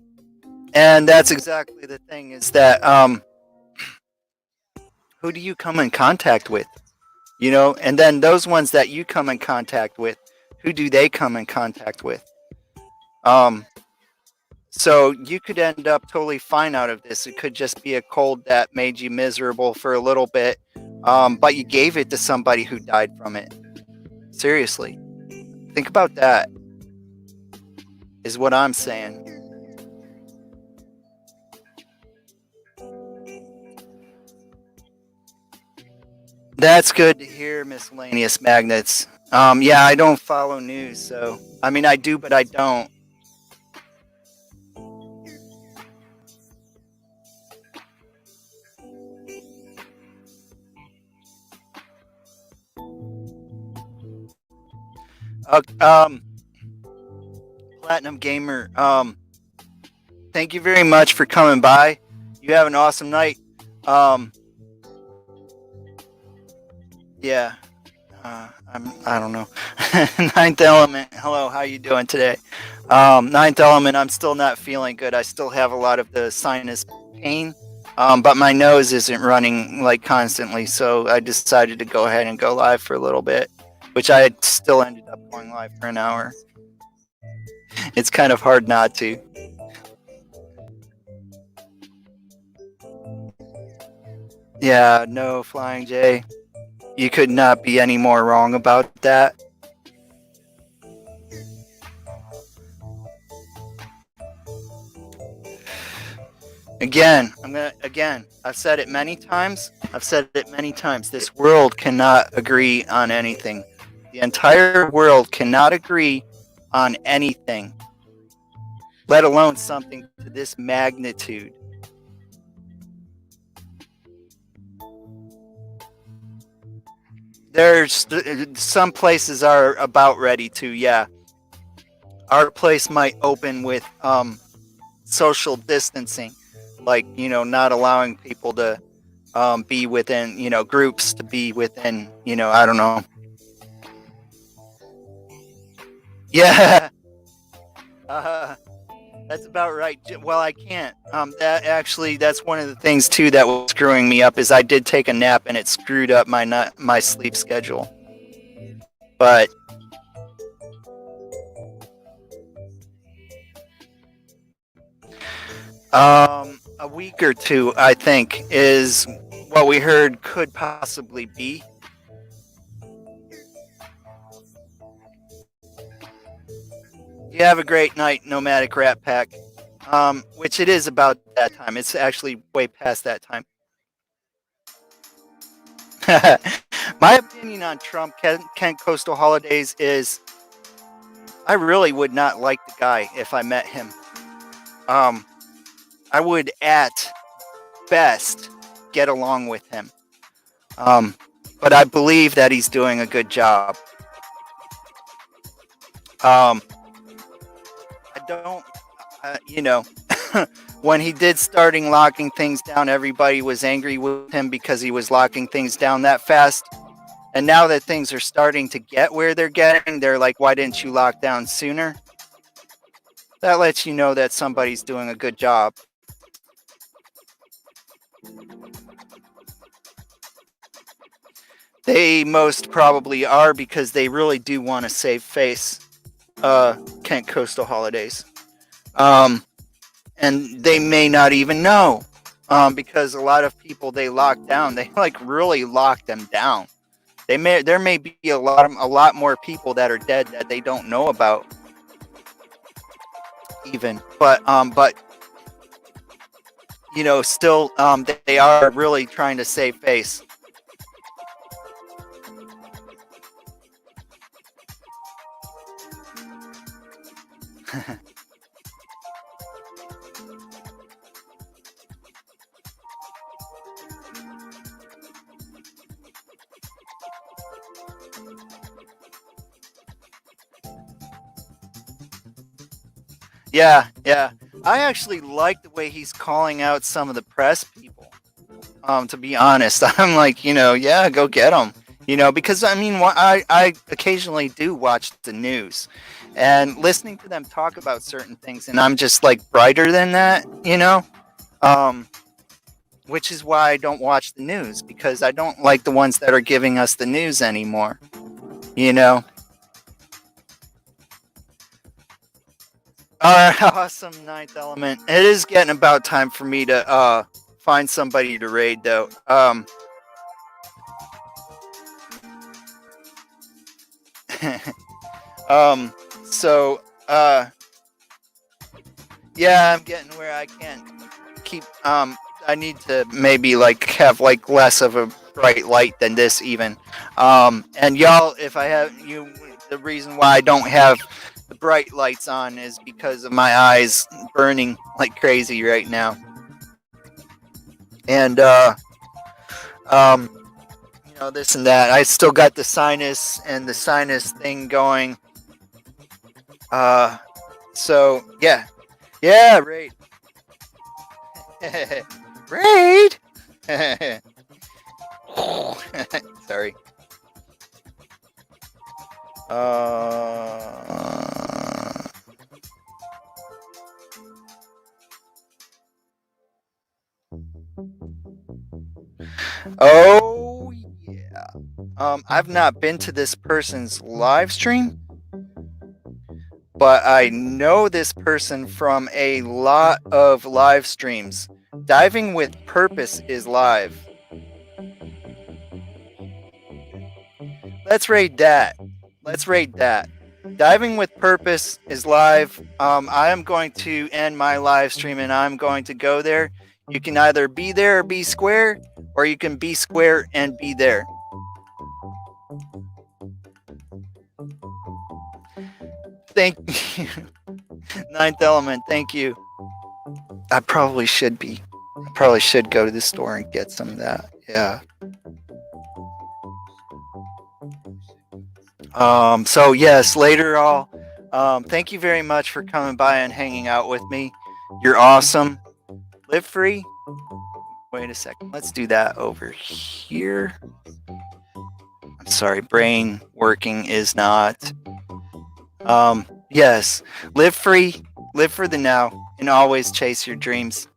And that's exactly the thing is that who do you come in contact with? You know, and then those ones that you come in contact with, who do they come in contact with? Um, so you could end up totally fine out of this. It could just be a cold that made you miserable for a little bit, but you gave it to somebody who died from it. Seriously, think about that. Is what I'm saying. That's good to hear, Miscellaneous Magnets. Yeah, I don't follow news, so I mean I do, but I don't. Uh, um, Platinum Gamer, thank you very much for coming by. You have an awesome night. Um, yeah, I don't know. Ninth Element, hello, how you doing today? Ninth Element, I'm still not feeling good. I still have a lot of the sinus pain, but my nose isn't running like constantly, so I decided to go ahead and go live for a little bit, which I still ended up going live for an hour. It's kind of hard not to. Yeah, no, Flying J. You could not be any more wrong about that. Again, I've said it many times. This world cannot agree on anything. The entire world cannot agree on anything, let alone something to this magnitude. There's some places are about ready to, yeah. Our place might open with social distancing, like, not allowing people to be within, groups to be within, I don't know. Yeah. uh, that's about right. Well, I can't. That's one of the things too that was screwing me up is I did take a nap and it screwed up my sleep schedule. But a week or two, I think, is what we heard could possibly be. You have a great night, Nomadic Rat Pack. Which it is about that time. It's actually way past that time. My opinion on Trump, Kent Coastal Holidays, is I really would not like the guy if I met him. I would at best get along with him. But I believe that he's doing a good job. I don't, when he did starting locking things down, everybody was angry with him because he was locking things down that fast. And now that things are starting to get where they're getting, they're like, why didn't you lock down sooner? That lets you know that somebody's doing a good job. They most probably are because they really do want to save face. Kent Coastal Holidays. And they may not even know. Because a lot of people they lock down, they like really lock them down. There may be a lot more people that are dead that they don't know about. Even, but still, they are really trying to save face. Yeah, yeah. I actually like the way he's calling out some of the press people. To be honest, I'm like, yeah, go get them. Because I mean, I occasionally do watch the news, and listening to them talk about certain things, and I'm just like brighter than that, Um, which is why I don't watch the news because I don't like the ones that are giving us the news anymore. You know. All right, awesome ninth element. It is getting about time for me to find somebody to raid though. Um so yeah, I'm getting where I can keep I need to maybe like have like less of a bright light than this even. And y'all, if I have you, the reason why I don't have the bright lights on is because of my eyes burning like crazy right now. And um this and that. I still got the sinus and the sinus thing going. So yeah. Yeah, raid. Raid. Sorry. Oh yeah. I've not been to this person's live stream, but I know this person from a lot of live streams. Diving with Purpose is live. Let's raid that. Let's raid that. Diving with Purpose is live. I am going to end my live stream and I'm going to go there. You can either be there or be square, or you can be square and be there. Thank you. Ninth Element, thank you. I probably should go to the store and get some of that. Yeah. So yes, later I'll thank you very much for coming by and hanging out with me. You're awesome. Live free. Wait a second. Let's do that over here. I'm sorry, brain working is not. Yes, live free, live for the now, and always chase your dreams.